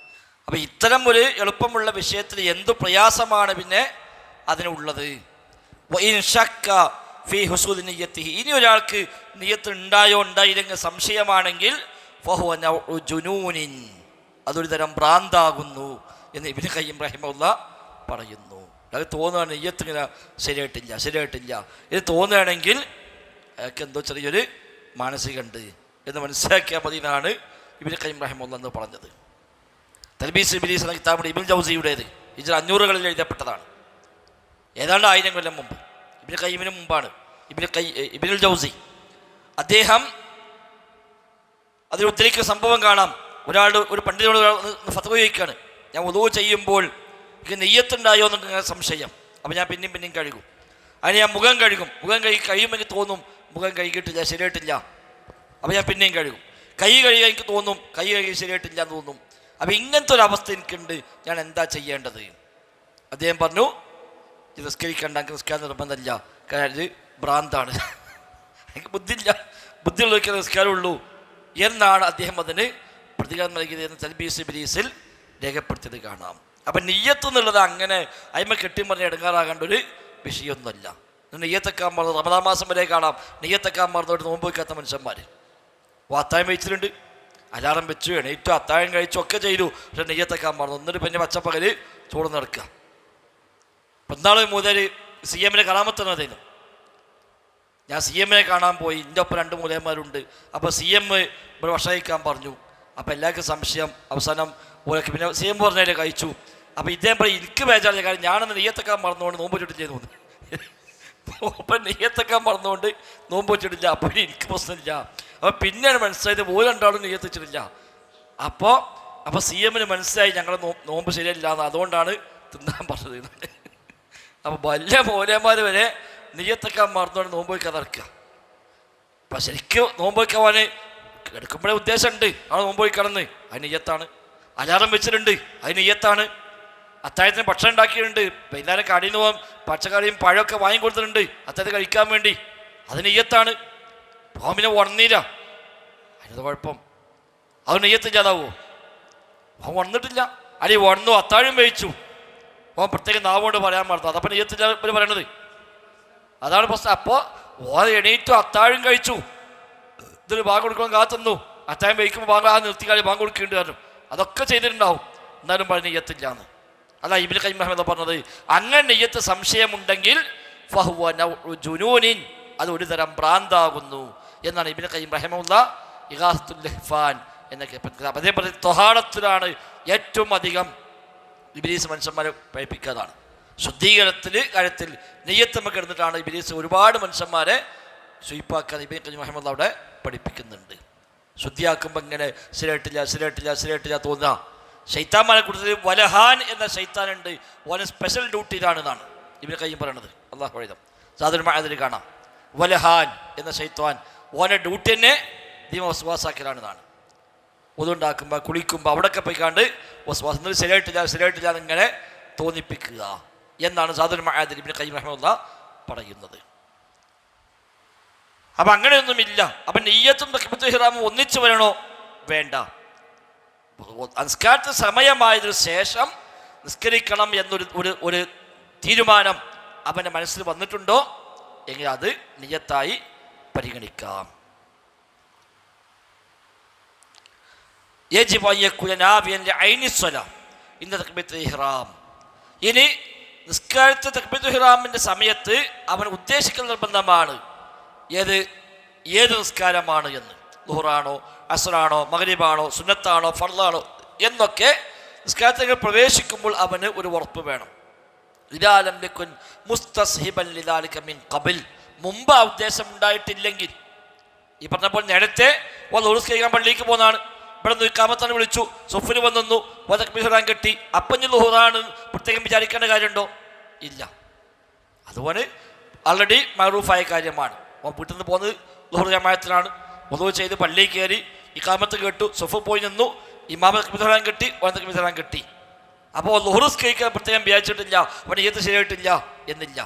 അപ്പം ഇത്തരം ഒരു എളുപ്പമുള്ള വിഷയത്തിൽ എന്ത് പ്രയാസമാണ് പിന്നെ അതിനുള്ളത്. ഇനി ഒരാൾക്ക് നിയ്യത്ത് ഉണ്ടായോ ഉണ്ടായില്ലെങ്കിൽ സംശയമാണെങ്കിൽ അതൊരു തരം ഭ്രാന്താകുന്നു എന്ന് ഇബ്നു ഖയ്യിം റഹിമഹുല്ലാഹ് പറയുന്നു. അത് തോന്നുകയാണ് നെയ്യത്ത് ഇങ്ങനെ ശരിയായിട്ടില്ല ഇത് തോന്നുകയാണെങ്കിൽ അയാൾക്ക് എന്തോ ചെറിയൊരു മാനസികമുണ്ട് എന്ന് മനസ്സിലാക്കിയാൽ മതി എന്നാണ് ഇബ്നു ഖയ്യിം റഹിമഹുല്ലാഹ് എന്ന് പറഞ്ഞത്. തൽബീസ് ഇബ്ലീസ് എന്ന കിതാബ് ഇബ്നു ജൗസിയുടേത് ഹിജ്റ 500-കളിൽ എഴുതപ്പെട്ടതാണ്. ഏതാണ്ട് 1000 കൊല്ലം മുമ്പ്, ഇബ്നു ഖയ്യിമിന് മുമ്പാണ് ഇബ്നുൽ ജൗസി. അദ്ദേഹം അതിൽ ഉദ്ധരിക്കുന്ന സംഭവം കാണാം. ഒരു പണ്ഡിതനോട് ഫത്വ ചോദിക്കുകയാണ്, ഞാൻ വുളൂ ചെയ്യുമ്പോൾ എനിക്ക് നെയ്യത്തുണ്ടായോ എന്നൊക്കെ സംശയം. അപ്പോൾ ഞാൻ പിന്നെയും കഴുകും. അതിന് ഞാൻ മുഖം കഴുകും. കഴിയുമ്പോൾ എനിക്ക് തോന്നും മുഖം കഴുകിയിട്ടില്ല, ശരിയായിട്ടില്ല. അപ്പോൾ ഞാൻ പിന്നെയും കഴുകും. കൈ കഴുകാൻ എനിക്ക് തോന്നും കൈ കഴുകി ശരിയായിട്ടില്ല എന്ന് തോന്നും. അപ്പോൾ ഇങ്ങനത്തെ ഒരു അവസ്ഥ എനിക്കുണ്ട്, ഞാൻ എന്താ ചെയ്യേണ്ടത്? അദ്ദേഹം പറഞ്ഞു, ഇത് നിസ്കരിക്കണ്ട, എനിക്ക് നിസ്കാരം നിർബന്ധമില്ല, കാരണം ഇത് ഭ്രാന്താണ്, എനിക്ക് ബുദ്ധിയുള്ളവർക്ക് നിസ്കാരമുള്ളൂ എന്നാണ് അദ്ദേഹം അതിന് പ്രതികരണം നൽകിയത് എന്ന് തൽബീസ് ഇബ്ലീസിൽ രേഖപ്പെടുത്തിയത് കാണാം. അപ്പം നിയ്യത്ത് എന്നുള്ളത് അങ്ങനെ അയിമ കെട്ടിമറിഞ്ഞ് ഇടങ്ങാറാകേണ്ട ഒരു വിഷയമൊന്നുമല്ല. നെയ്യത്തെക്കാൻ മറന്നു റമദാൻ മാസം വരെ കാണാം നെയ്യത്തെക്കാൻ മറന്നോട്ട് നോമ്പ് വയ്ക്കാത്ത മനുഷ്യന്മാർ. അത്താഴം വെച്ചിട്ടുണ്ട്, അലാറം വെച്ചു, എണീറ്റു, അത്താഴം കഴിച്ചു, ഒക്കെ ചെയ്തു, പക്ഷെ നെയ്യത്തെക്കാൻ മറന്നു. എന്നിട്ട് പിന്നെ പച്ചപ്പകൽ ചോറ് നടക്കുക. പെരുന്നാൾ മുതൽ CM കറാമത്തുന്നതേനു. ഞാൻ CM കാണാൻ പോയി. എൻ്റെ ഒപ്പം 2 മൂലയന്മാരുണ്ട്. അപ്പോൾ CM ഇവിടെ ഭക്ഷണം കഴിക്കാൻ പറഞ്ഞു. അപ്പോൾ എല്ലാവർക്കും സംശയം. അവസാനം ഓരൊക്കെ പിന്നെ CM പറഞ്ഞതിൽ കഴിച്ചു. അപ്പോൾ ഇദ്ദേഹം പറയും, എനിക്ക് ബേജാറില്ല, കാര്യം ഞാനന്ന് നെയ്യത്തെക്കാൻ മറന്നുകൊണ്ട് നോമ്പ് വെച്ചിട്ടില്ലേ തോന്നുന്നു. അപ്പം നെയ്യത്തെക്കാൻ മറന്നുകൊണ്ട് നോമ്പ് വെച്ചിട്ടില്ല, അപ്പോൾ എനിക്ക് പ്രശ്നമില്ല. അപ്പോൾ പിന്നെയാണ് മനസ്സിലായത് ഓരോ 2 ആളും നെയ്യത്ത് വെച്ചിട്ടില്ല. അപ്പോൾ CM മനസ്സിലായി ഞങ്ങൾ നോമ്പ് ശരിയല്ല എന്ന്, അതുകൊണ്ടാണ് തിന്നാൻ പറഞ്ഞത്. അപ്പോൾ വലിയ മൂലയന്മാർ വരെ നെയ്യത്തെക്കാൻ മറന്നുകൊണ്ട് നോമ്പ് വയ്ക്കാൻ നടക്കുക. അപ്പം ശരിക്കും നോമ്പ് വയ്ക്കാൻ എടുക്കുമ്പോഴേ ഉദ്ദേശമുണ്ട് ആണ് നോമ്പ് വയ്ക്കണമെന്ന്, അത് നെയ്യത്താണ്. അലാറം വെച്ചിട്ടുണ്ട്, അത് നെയ്യത്താണ്. അത്താഴത്തിന് ഭക്ഷണം ഉണ്ടാക്കിയിട്ടുണ്ട്, വൈകുന്നേരം കടയിൽ നിന്ന് പോകാൻ പച്ചക്കറിയും പഴമൊക്കെ വാങ്ങിക്കൊടുത്തിട്ടുണ്ട് അത്താഴത്ത് കഴിക്കാൻ വേണ്ടി, അത് നെയ്യത്താണ്. പിന്നെ ഉണർന്നില്ല, അതിനത് കുഴപ്പം. അത് നെയ്യത്തില്ലാതാവോ? അവൻ ഉണർന്നിട്ടില്ല, അല്ലെങ്കിൽ ഉണർന്നു അത്താഴം കഴിച്ചു, അവൻ പ്രത്യേകം നാവുകൊണ്ട് പറയാൻ പാടില്ല, അതപ്പം നെയ്യത്തില്ല ഇവർ പറയണത്, അതാണ് പ്രശ്നം. അപ്പോൾ ഓ എണീറ്റു, അത്താഴം കഴിച്ചു, ഇതൊരു ഭാഗം കൊടുക്കണം കാത്തുന്നു, അത്താഴം വയ്ക്കുമ്പോൾ ബാങ്ക് ആ നിർത്തിക്കാളി ബാങ്ക് കൊടുക്കേണ്ടി വരും. അതൊക്കെ ചെയ്തിട്ടുണ്ടാവും, എന്നാലും പറഞ്ഞ നെയ്യത്തില്ല എന്ന്. അല്ല ഇബ്നു ഖയ്യിം റഹിമഹുല്ലാഹ് പറഞ്ഞത്, അങ്ങനെ നെയ്യത്ത് സംശയമുണ്ടെങ്കിൽ ഫഹുവ നൗഉ ജുനൂനിൻ, അത് ഒരു തരം ഭ്രാന്താകുന്നു എന്നാണ് ഇബ്നു ഖയ്യിം റഹിമഹുല്ലാഹ് ഇഗാസത്തുൽ ലഹ്ഫാൻ എന്നൊക്കെ. അതേപോലെ ത്വഹാറത്തിലാണ് ഏറ്റവും അധികം ഇബ്ലീസ് മനുഷ്യന്മാരെ പഠിപ്പിക്കാതാണ്. ശുദ്ധീകരണത്തിന് കാര്യത്തിൽ നെയ്യത്തമ്മ കിടന്നിട്ടാണ് ഇബ്ലീസ് ഒരുപാട് മനുഷ്യന്മാരെ സ്വീപ്പാക്കാതെ ഇബ്നു ഖയ്യിം റഹിമഹുല്ലാഹ് അവിടെ പഠിപ്പിക്കുന്നുണ്ട്. ശുദ്ധിയാക്കുമ്പോൾ ഇങ്ങനെ ശരിയായിട്ടില്ല തോന്നുക. ശൈത്താന്മാരെ കൂടുതൽ വലഹാൻ എന്ന ശൈത്താനുണ്ട്, ഓനെ സ്പെഷ്യൽ ഡ്യൂട്ടിയിലാണെന്നാണ് ഇബ്നു ഖയ്യിം പറയണത്. അള്ളാഹു വൈദം സാധുൽ മഅദിൽ കാണാം, വലഹാൻ എന്ന ശൈത്താൻ ഓനെ ഡ്യൂട്ടി തന്നെ വസ്വാസാക്കലാണെന്നാണ്. ഒതുണ്ടാക്കുമ്പോൾ കുളിക്കുമ്പോൾ അവിടെയൊക്കെ പോയിക്കാണ്ട് വസ്വാസം ശരിയായിട്ടില്ല എന്നിങ്ങനെ തോന്നിപ്പിക്കുക എന്നാണ് സാധുൽ മഅദിൽ ഇബ്നു ഖയ്യിം റഹിമഹുല്ലാഹ് പറയുന്നത്. അപ്പം അങ്ങനെയൊന്നുമില്ല. അപ്പം നിയ്യത്തും തക്ബീറത്തുൽ ഇഹ്റാമും ഒന്നിച്ചു വരണോ? വേണ്ട. നിസ്കാരത്തിന് സമയമായതിനു ശേഷം നിസ്കരിക്കണം എന്നൊരു ഒരു തീരുമാനം അവൻ്റെ മനസ്സിൽ വന്നിട്ടുണ്ടോ എങ്കിൽ അത് നിയ്യത്തായി പരിഗണിക്കാം. യജിബു അൻ യകൂന നാവിയൻ ലിഐനി സ്വലാ ഇന്ന തക്ബീറത്തുൽ ഇഹ്റാം. ഇനി നിസ്കാരത്തെ തക്ബീറത്തുൽ ഇഹ്റാമിൻ്റെ സമയത്ത് അവൻ ഉദ്ദേശിക്കുന്ന നിർബന്ധമാണ് ഏത് നിസ്കാരമാണ് എന്ന്. ളുഹറാണോ, അസ്റാണോ, മഗ്രിബാണോ, സുന്നത്താണോ, ഫർളാണോ എന്നൊക്കെ നിസ്കാരത്തിൽ പ്രവേശിക്കുമ്പോൾ അവന് ഒരു ഉറപ്പ് വേണം. ഇദാ ലം യകുൻ മുസ്തസ്ഹിബൻ ലിദാലിക മിൻ ഖബൽ, മുമ്പ് ആ ഉദ്ദേശം ഉണ്ടായിട്ടില്ലെങ്കിൽ, ഈ പറഞ്ഞപ്പോൾ നേരത്തെ ളുഹുസ്കരിക്കാൻ പള്ളിക്ക് പോകുന്നതാണ്, ഇവിടെ നിന്ന് ഇഖാമത്താണ് വിളിച്ചു, സുഫിന് വന്നു, തക്ബീർ ഇഹ്റാം കെട്ടി, അപ്പം ളുഹറാണ് പ്രത്യേകം വിചാരിക്കേണ്ട കാര്യമുണ്ടോ? ഇല്ല. അതുപോലെ ആൾറെഡി മഅറൂഫായ കാര്യമാണ്. വീട്ടിൽ നിന്ന് പോകുന്നത് ളുഹർ ജമാഅത്തിലാണ്, വുളൂ ചെയ്ത് പള്ളിയിൽ കയറി ഇഖാമത്ത് കേട്ടു, സുഫ് പോയി നിന്നു, ഇമാം തക്ബീർ ഇഹ്റാം കെട്ടി, ഓൻ തക്ബീർ ഇഹ്റാം കെട്ടി. അപ്പോൾ ളുഹർ നിസ്കരിക്കാൻ പ്രത്യേകം വിചാരിച്ചിട്ടില്ല, അവൻ നിയ്യത്ത് ശരിയായിട്ടില്ല എന്നില്ല,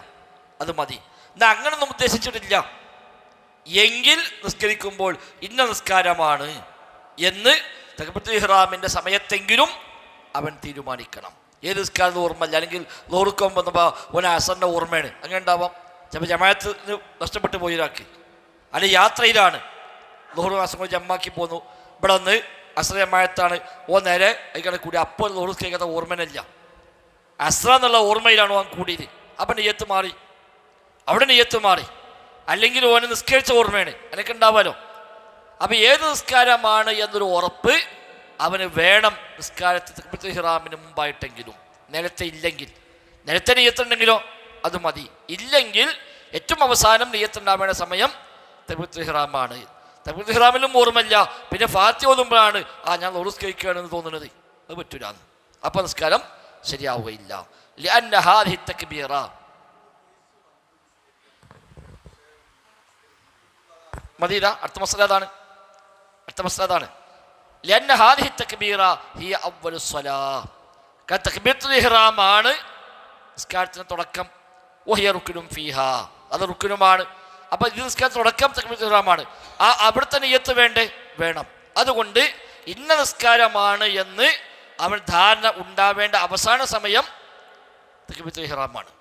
അത് മതി. എന്നാൽ അങ്ങനൊന്നും ഉദ്ദേശിച്ചിട്ടില്ല എങ്കിൽ നിസ്കരിക്കുമ്പോൾ ഇന്ന നിസ്കാരമാണ് എന്ന് തക്ബീറത്തുൽ ഇഹ്റാമിൻ്റെ സമയത്തെങ്കിലും അവൻ തീരുമാനിക്കണം. ഏത് നിസ്കാരം ഓർമ്മയില്ല, അല്ലെങ്കിൽ ളുഹർക്ക് വന്നപ്പോൾ ഓൻ അസറിൻ്റെ ഓർമ്മയാണ്, അങ്ങനെ ഉണ്ടാവാം. ചിലപ്പോൾ ജമാഅത്തിന് നഷ്ടപ്പെട്ടു പോയി ഒരാൾക്ക്, അല്ലെങ്കിൽ യാത്രയിലാണ്, ളുഹർ അസർ ജമ്മാക്കി പോന്നു, ഇവിടെ വന്ന് അസ്ര ജമാഅത്താണ്, ഓ നേരെ അതിനെ കൂടി, അപ്പോൾ ളുഹർ കേൾക്കാത്ത ഓർമ്മയില്ല, അസ്ര എന്നുള്ള ഓർമ്മയിലാണ് ഓൻ കൂടിയത്. അപ്പം നിയ്യത്ത് മാറി, അവിടെ നിയ്യത്ത് മാറി. അല്ലെങ്കിൽ ഓന് നിസ്കരിച്ച ഓർമ്മയാണ്, എനിക്ക് ഉണ്ടാവാലോ. അപ്പം ഏത് നിസ്കാരമാണ് എന്നൊരു ഉറപ്പ് അവന് വേണം നിസ്കാരത്തിൽ തക്ബീറത്തുൽ ഇഹ്റാമിന് മുമ്പായിട്ടെങ്കിലും. നേരത്തെ നിയ്യത്തുണ്ടെങ്കിലോ അത് മതി. ഇല്ലെങ്കിൽ ഏറ്റവും അവസാനം നിയ്യത്തുണ്ടാവേണ്ട സമയം തക്ബീറത്തുൽ ഇഹ്റാമാണ്. തക്ബീറത്തുൽ ഇഹ്റാമിലും ഓർമ്മയില്ല, പിന്നെ ഫാത്തിഹ ഓതുമ്പോഴാണ് ഞാൻ നിസ്കരിക്കുകയാണെന്ന് തോന്നുന്നത്, അത് പറ്റൂല. അപ്പം നിസ്കാരം ശരിയാവുകയില്ല. ലിഅന്ന ഹാദിഹി തക്ബീറ, മദീന അടുത്ത മസ്അല അതാണ്. ലിഅന്ന ഹാദിഹി തക്ബീറ ഹിയ അവ്വലു സ്വലാഹ്, കാരണം തക്ബീറത്തുൽ ഇഹ്റാം ആണ് നിസ്കാരത്തിന് തുടക്കം. വഹിയ റുക്നും ഫീഹാ, അത് റുക്നുമാണ്. അപ്പം ഇത് നിസ്കാരത്തിന് തുടക്കം തക്ബീറത്തുൽ ഇഹ്റാമാണ്. അവിടുത്തെ നിയ്യത്ത് വേണം. അതുകൊണ്ട് ഇന്ന നിസ്കാരമാണ് എന്ന് അവൻ ധാരണ ഉണ്ടാവേണ്ട അവസാന സമയം തക്ബീറത്തുൽ ഇഹ്റാമാണ്.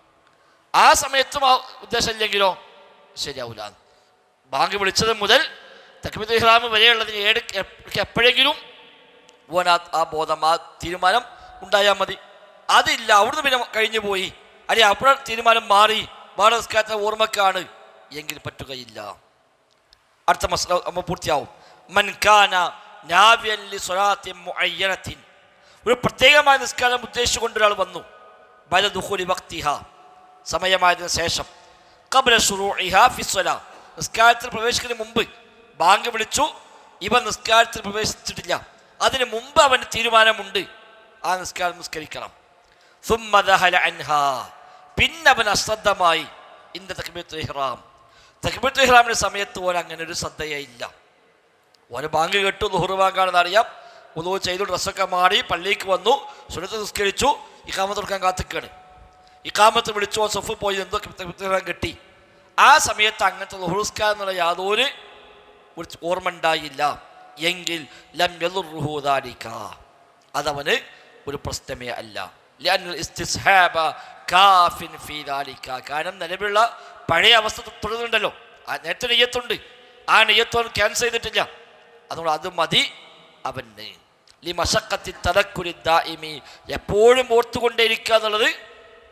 ആ സമയത്തും ആ ഉദ്ദേശം ഇല്ലെങ്കിലോ ശരിയാവില്ല. ബാങ്ക് വിളിച്ചത് മുതൽ തക്ബീറത്തുൽ ഇഹ്റാം വരെയുള്ളതിന് എപ്പോഴെങ്കിലും ഓൻ ആ ബോധം, ആ തീരുമാനം ഉണ്ടായാൽ മതി. അതില്ല, അവിടുന്ന് പിന്നെ കഴിഞ്ഞു പോയി, അല്ലെങ്കിൽ അപ്പോൾ തീരുമാനം മാറി, വേറെ നിസ്കാരത്തെ ഓർമ്മക്കാണ് എങ്കിൽ പറ്റുകയില്ല. അടുത്ത മസ്അല നമ്മൾ പൂർത്തിയാവും. മൻ കാന നാവിയൻ ലിസ്വലാത്തിൻ മുഅയ്യനത്തിൻ, ഒരു പ്രത്യേകമായ നിസ്കാരം ഉദ്ദേശിച്ചുകൊണ്ട് ഒരാൾ വന്നു, ബഅദ ദുഖൂലി വഖ്തിഹാ, സമയമായതിനു ശേഷം, ഖബ്ല ശുറൂഇഹാ ഫിസ്വലാ, നിസ്കാരത്തിൽ പ്രവേശിക്കുന്നതിന് മുമ്പ് ബാങ്ക് വിളിച്ചു, ഇവൻ നിസ്കാരത്തിൽ പ്രവേശിച്ചിട്ടില്ല, അതിന് മുമ്പ് അവന് തീരുമാനമുണ്ട് ആ നിസ്കാരം നിസ്കരിക്കണം. സുമ്മ ദഹല അൻഹാ, പിന്നെ അവൻ അശ്രദ്ധമായി ഇന്ന തക്ബീറത്തുൽ ഇഹ്റാം, തക്ബീറത്തുൽ ഇഹ്റാമിൻ്റെ സമയത്ത് പോലെ അങ്ങനെ ഒരു ശ്രദ്ധയേ ഇല്ല. ഓന് ബാങ്ക് കേട്ടു, ളുഹർ ബാങ്കാണെന്ന് അറിയാം, വുളൂ ചെയ്തു, ഡ്രസ്സൊക്കെ മാറി പള്ളിക്ക് വന്നു, സുന്നത്ത് നിസ്കരിച്ചു, ഇഖാമത്ത് കൊടുക്കാൻ കാത്തിക്കാണ്, ഇഖാമത്ത് വിളിച്ചു, സഫ് പോയി എന്തോ തക്ബീറത്തുൽ ഇഹ്റാം കിട്ടി. ആ സമയത്ത് അങ്ങനത്തെ ളുഹർ നിസ്കാരം എന്നുള്ള യാതൊരു ഓർമ്മ ഉണ്ടായില്ല എങ്കിൽ ലം യളുറുഹു ദാലിക, അതവന് ഒരു പ്രശ്നമേ അല്ല. ലിഅന്നൽ ഇസ്തിസ്ഹാബ കാഫിൻ ഫീ ദാലിക, കാരണം നിലവിലുള്ള പഴയ അവസ്ഥ തുടരുന്നുണ്ടല്ലോ, ആ നേരത്തെ നിയ്യത്തുണ്ട്, ആ നിയ്യത്ത് ക്യാൻസൽ ചെയ്തിട്ടില്ല, അതുകൊണ്ട് അത് മതി അവന്. ലിമശഖത്തി തദക്കുരി ദാഇമി, എപ്പോഴും ഓർത്തുകൊണ്ടേയിരിക്കുക എന്നുള്ളത്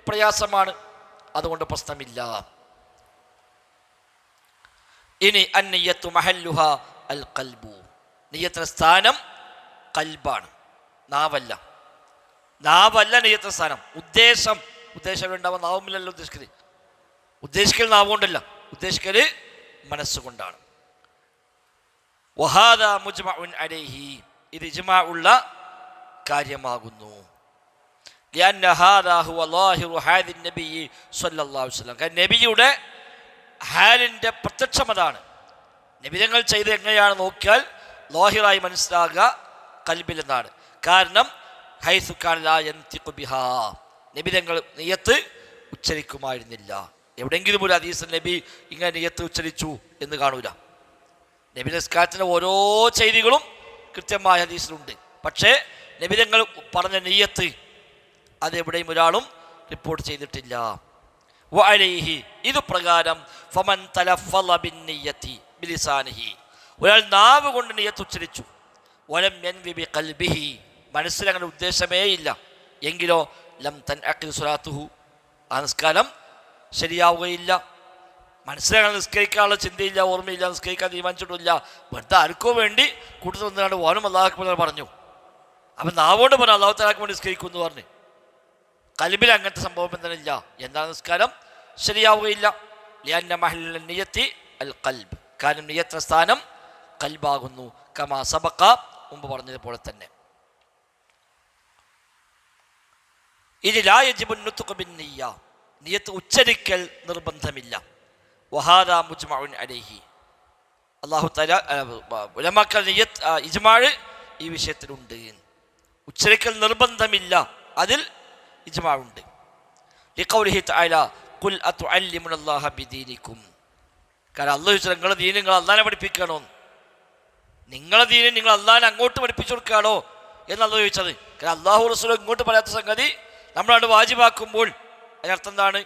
പ്രയാസമാണ്, അതുകൊണ്ട് പ്രശ്നമില്ല. ഇനി അന്നിയ്യത്തു മഹല്ലുഹ അൽ ഖൽബു, നിയ്യത്തിന്റെ സ്ഥാനം ഖൽബാണ്, നാവല്ല. നാവല്ല നിയ്യത്തിന്റെ സ്ഥാനം. ഉദ്ദേശം ഉണ്ടാവാൻ നാവുമില്ലല്ലോ ഉദ്ദേശിക്കല്. ഉദ്ദേശിക്കൽ നാവ് കൊണ്ടല്ല, ഉദ്ദേശിക്കല് മനസ്സുകൊണ്ടാണ്. വഹാദാ മുജ്മഉൻ അലൈഹി, ഇത് ഇജ്മാ ഉള്ള കാര്യമാകുന്നു. ലിഅന്ന ഹാദാ ഹുവ ളാഹിറു ഹാദിൻ നബി സ്വല്ലല്ലാഹു അലൈഹി വസല്ലം, കാരണം നബിയുടെ ഹാലിൻ്റെ പ്രത്യക്ഷം അതാണ്. നബിതങ്ങൾ ചെയ്ത് എങ്ങനെയാണ് നോക്കിയാൽ ലാഹിറായി മനസ്സിലാകുക ഖൽബിൽ എന്നാണ്. കാരണം ഹൈസു കാന ലാ യൻതിഖു ബിഹാ, നബിതങ്ങൾ നിയ്യത്ത് ഉച്ചരിക്കുമായിരുന്നില്ല. എവിടെയെങ്കിലും ഒരു ഹദീസിൽ നബി ഇങ്ങനെ നിയ്യത്ത് ഉച്ചരിച്ചു എന്ന് കാണൂല. നബി നിസ്കാരത്തിൻ്റെ ഓരോ ചെയ്തികളും കൃത്യമായ ഹദീസിലുണ്ട്. പക്ഷേ നബിതങ്ങൾ പറഞ്ഞ നിയ്യത്ത് അതെവിടെയും ഒരാളും റിപ്പോർട്ട് ചെയ്തിട്ടില്ല. വഅലൈഹി, ഇത് പ്രകാരം ഫമൻ തലഫള ബിന്നിയ്യതി ബിലിസാനിഹി, ഒരാൾ നാവ് കൊണ്ട് നിയ്യത്ത് ഉച്ചരിച്ചു, വലം യൻവി ബിഖൽബിഹി, മനസ്സിൽ അങ്ങനെ ഉദ്ദേശമേ ഇല്ല, എങ്കിലോ ലം തൻഅഖിദ് സ്വലാത്തുഹു, ആ നിസ്കാരം ശരിയാവുകയില്ല. മനസ്സിലങ്ങനെ നിസ്കരിക്കാനുള്ള ചിന്തയില്ല, ഓർമ്മയില്ല, നിസ്കരിക്കാൻ തീരുമാനിച്ചിട്ടില്ല, വെറുതെ ആർക്കോ വേണ്ടി കൂട്ടത്തിൽ വന്നുകൊണ്ട് വാനും അല്ലാഹു അക്ബർ പറഞ്ഞു. അപ്പം നാവോണ്ട് പറഞ്ഞു അല്ലാഹു തആലക്ക് വേണ്ടി നിസ്കരിക്കും എന്ന് പറഞ്ഞു. ഖൽബിൽ അങ്ങനത്തെ സംഭവം എന്തിനില്ല, എന്താണ് നിസ്കാരം ശരിയാവുകയില്ല. ലിഅന്ന മഹല്ല നിയ്യത്തി അൽ ഖൽബ്, കാരണം നിയ്യത്തിന്റെ സ്ഥാനം ഖൽബാകുന്നു. കമാ സബഖ, മുമ്പ് പറഞ്ഞതുപോലെ തന്നെ. ഇനി ലാ യജിബു നുത്ഖു ബിന്നിയ്യ, നിയ്യത്ത് ഉച്ചരിക്കൽ നിർബന്ധമില്ല. വഹാദാ മുജ്മഉൻ അലൈഹി, അല്ലാഹു തആല ഉലമാക്കൾ നിയ്യത്ത് ഇജ്മാ ഈ വിഷയത്തിലുണ്ട്. ഉച്ചരിക്കൽ നിർബന്ധമില്ല, അതിൽ ഇജ്മാ ഉണ്ട്. ലിഖൗലിഹി തആല ഖുൽ അതുഅല്ലിമുനല്ലാഹ ബിദീനികും, കാരണം അല്ലാഹു ചോദിച്ചത് നിങ്ങളുടെ ദീൻ നിങ്ങൾ അല്ലാഹനെ പഠിപ്പിക്കണോ, നിങ്ങളെ ദീന് നിങ്ങൾ അല്ലാഹനെ അങ്ങോട്ട് പഠിപ്പിച്ചു കൊടുക്കുകയാണോ എന്നല്ല ചോദിച്ചത്. കാരണം അല്ലാഹു റസൂൽ ഇങ്ങോട്ട് പറയാത്ത സംഗതി നമ്മളാണ് വാജിബാക്കുമ്പോൾ അതിനർത്ഥം എന്താണ്?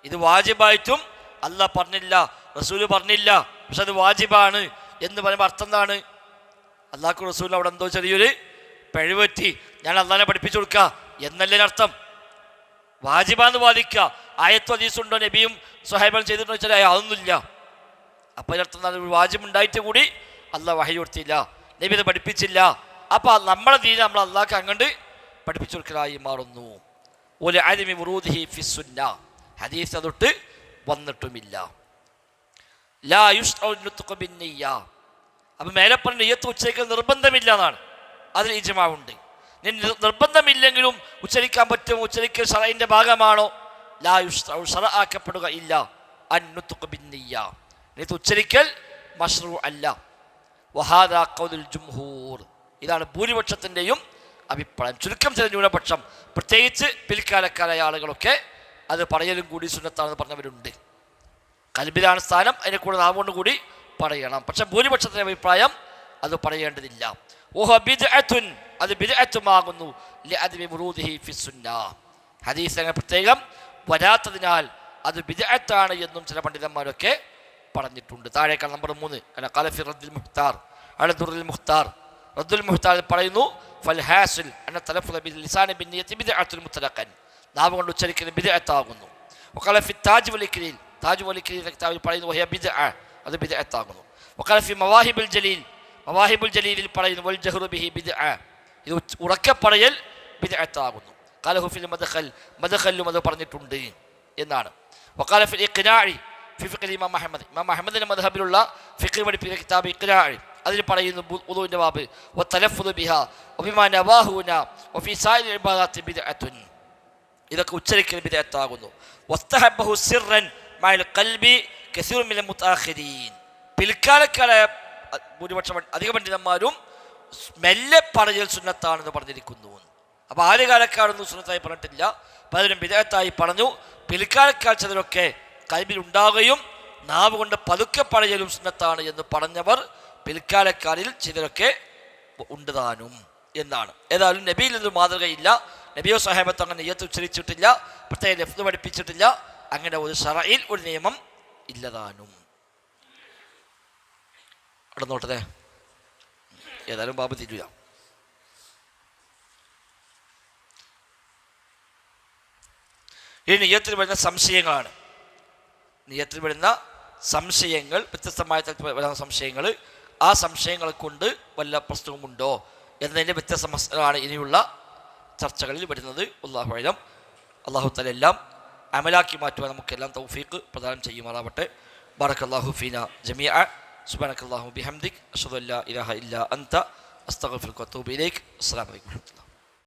ഇത് വാജിബായിട്ടും അല്ലാഹ് പറഞ്ഞില്ല, റസൂല് പറഞ്ഞില്ല, പക്ഷെ അത് വാജിബാണ് എന്ന് പറയുമ്പോൾ അർത്ഥം എന്താണ്? അല്ലാഹു റസൂൽ അവിടെ എന്തോ ചെറിയൊരു പിഴവറ്റി, ഞാൻ അല്ലാഹനെ പഠിപ്പിച്ചു കൊടുക്കുക എന്നല്ലേ അർത്ഥം. വാജിബാന്ന് വാദിക്കുക, ആയത്തോ ഹദീസുണ്ടോ നബിയും സ്വഹാബയും ചെയ്തിട്ടുണ്ടോ വെച്ചാൽ അതൊന്നുമില്ല. അപ്പം അതിനർത്ഥം എന്താണ്? വാജിബ് ഉണ്ടായിട്ട് കൂടി അല്ലാഹ് വഹി കൊടുത്തില്ല, നബി അത് പഠിപ്പിച്ചില്ല. അപ്പം നമ്മളെ ദീന് നമ്മൾ അല്ലാഹ്ക്ക് അങ്ങോട്ട് പഠിപ്പിച്ചു കൊടുക്കലായി മാറുന്നു. ഓലെ അലിമി വുറൂദിഹി ഫിസ്സുന്ന, ഹദീസ് അതൊട്ട് വന്നിട്ടുമില്ല. ലാ യുശ്റഉ നുത്ഖു ബിന്നിയ്യ, അപ്പം മേലെ പറഞ്ഞ നിയ്യത്ത് ഉച്ചരിക്കൽ നിർബന്ധമില്ല എന്നാണ്, അതിൽ ഇജ്മാ ഉണ്ട്. നിർബന്ധമില്ലെങ്കിലും ഉച്ചരിക്കാൻ പറ്റും, ഉച്ചരിക്കൽ ശറഇന്റെ ഭാഗമാണോ? ലാ യുശ്റഉ, ശറആക്കപ്പെടുക ഇല്ല. അൻ നുത്ഖു ബിന്നിയ്യ, നിയ്യത്ത് ഉച്ചരിക്കൽ മശ്റൂ അല്ല. വഹാദാ ഖൗലുൽ ജുംഹൂർ, ഇതാണ് ഭൂരിപക്ഷത്തിൻ്റെയും അഭിപ്രായം. ചുരുക്കം ചില ന്യൂനപക്ഷം, പ്രത്യേകിച്ച് പിൽക്കാലക്കാരായ ആളുകളൊക്കെ അത് പറയലും കൂടി സുന്നത്താണെന്ന് പറഞ്ഞവരുണ്ട്. ഖൽബിലാണ് സ്ഥാനം, അതിനെ കൂടെ നാവുകൊണ്ട് കൂടി പറയണം. പക്ഷെ ഭൂരിപക്ഷത്തിൻ്റെ അഭിപ്രായം അത് പറയേണ്ടതില്ല. ഓഹോ ബിദ്അത്തുൻ, അത് ബിദ്അത്തുമാകുന്നു. ലിഅദ്മി വുറൂദിഹി ഫിസ്സുന്ന, ഹദീസ് അങ്ങനെ പ്രത്യേകം വരാത്തതിനാൽ അത് ബിദ്അത്താണ് എന്നും ചില പണ്ഡിതന്മാരൊക്കെ പറഞ്ഞിട്ടുണ്ട്. താഴേക്കാൾ നമ്പർ 3 ഖലഫി റദ്ദുൽ മുഖ്താർ അല ദുറുൽ മുഖ്താർ, റദ്ദുൽ മുഖ്താർ പറയുന്നു ഫൽ ഹാസിൽ അന്ന തലഫുദ ബിൽ ലിസാനി ബിന്നിയത്തി ബിദ്അത്തുൻ മുത്ലഖൻ, നാവ് കൊണ്ട് ഉച്ചരിക്കുന്നത് ബിദ്അത്താകുന്നു. വഖലഫി താജ് വൽ ഇക്ലീൽ, താജ് വൽ ഇക്ലീൽ കിതാബിൽ പറയുന്നു വഹിയ ബിദ്അ, അത് ബിദ്അത്താകുന്നു. വഖലഫി മവാഹിബുൽ ജലീൽ, മവാഹിബുൽ ജലീലിൽ പറയുന്നു വൽ ജഹ്റു ബിഹി ബിദ്അ, ഇത് ഉറക്കെ പറയൽ ബിദ്അത്താകുന്നു. ഖലഹു ഫിൽ മദ്ഖൽ, മദ്ഖലും അത് പറഞ്ഞിട്ടുണ്ട് എന്നാണ്. വഖല ഫിൽ ഇഖ്നാഇ ഫി ഫിഖ് ഇമാം അഹ്മദ്, ഇമാം അഹ്മദിന്റെ മദ്ഹബിലുള്ള ഫിഖ് പഠിപ്പിക്കുന്ന കിതാബ് ഇഖ്നാഇ, അതിൽ പറയുന്നു വുളൂഇന്റെ ബാബ് വതലഫ്ഫുദു ബിഹാ വബിമാ നവാഹുന വഫി സായിൽ ഇബാദാത്തി ബിദ്അത്തുൻ, ഇതൊക്കെ ഉച്ചരിക്കൽ ബിദ്അത്താകുന്നു. വസ്തഹബ്ബഹു സിർറൻ മഅൽ ഖൽബി കസീറു മിനൽ മുതഅഖിരീൻ, പിൽക്കാലക്കാരായ ഭൂരിപക്ഷം അധിക പണ്ഡിതന്മാരും മെല്ലെ പറയൽ സുന്നത്താണെന്ന് പറഞ്ഞിരിക്കുന്നു. അപ്പോൾ ആദ്യകാലക്കാരൊന്നും സുന്നത്തായി പറഞ്ഞിട്ടില്ല, പലരും ബിദ്അത്തായി പറഞ്ഞു. പിൽക്കാലക്കാർ ചിലരൊക്കെ ഖൽബിൽ ഉണ്ടാവുകയും നാവ് കൊണ്ട് പതുക്കെ പറയലും സുന്നത്താണ് എന്ന് പറഞ്ഞവർ പിൽക്കാലക്കാരിൽ ചിലരൊക്കെ ഉണ്ട് താനും എന്നാണ്. ഏതായാലും നബിയിൽ നിന്ന് മാതൃകയില്ല, നബിയോ സഹാബത്തോ അങ്ങനെ നിയ്യത്ത് ഉച്ചരിച്ചിട്ടില്ല, പ്രത്യേക ലഫ്ദ് പഠിപ്പിച്ചിട്ടില്ല, അങ്ങനെ ഒരു ശറഇൽ ഒരു നിയമം ഇല്ലതാനും. അവിടെ നോട്ടതെ ഏതായാലും ബാബ് തിരില്ല. ഈ നിയ്യത്തിൽ വരുന്ന സംശയങ്ങളാണ്. നിയ്യത്തിൽ വരുന്ന സംശയങ്ങൾ, വ്യത്യസ്തമായ തരത്തിൽ വരുന്ന സംശയങ്ങൾ, ആ സംശയങ്ങളെ കൊണ്ട് വല്ല പ്രശ്നവുമുണ്ടോ എന്നതിൻ്റെ വ്യത്യസ്ത മസലകളാണ് ഇനിയുള്ള ചർച്ചകളിൽ വരുന്നത്. അല്ലാഹു അഅലം. അല്ലാഹു തആല എല്ലാം അമലാക്കി മാറ്റുവാൻ നമുക്കെല്ലാം തൗഫീഖ് പ്രദാനം ചെയ്യുമാറാവട്ടെ. ബാറക്കല്ലാഹു ഫീന ജമീഅ. സുബ്ഹാനക്കല്ലാഹു ബിഹംദിക് അഷ്ഹദു അല്ലാ ഇലാഹ ഇല്ലാ അൻത അസ്തഗ്ഫിറുക വഅതൂബു ഇലൈക്. അസ്സലാമു അലൈക്കും വറഹ്മത്തുള്ളാഹി.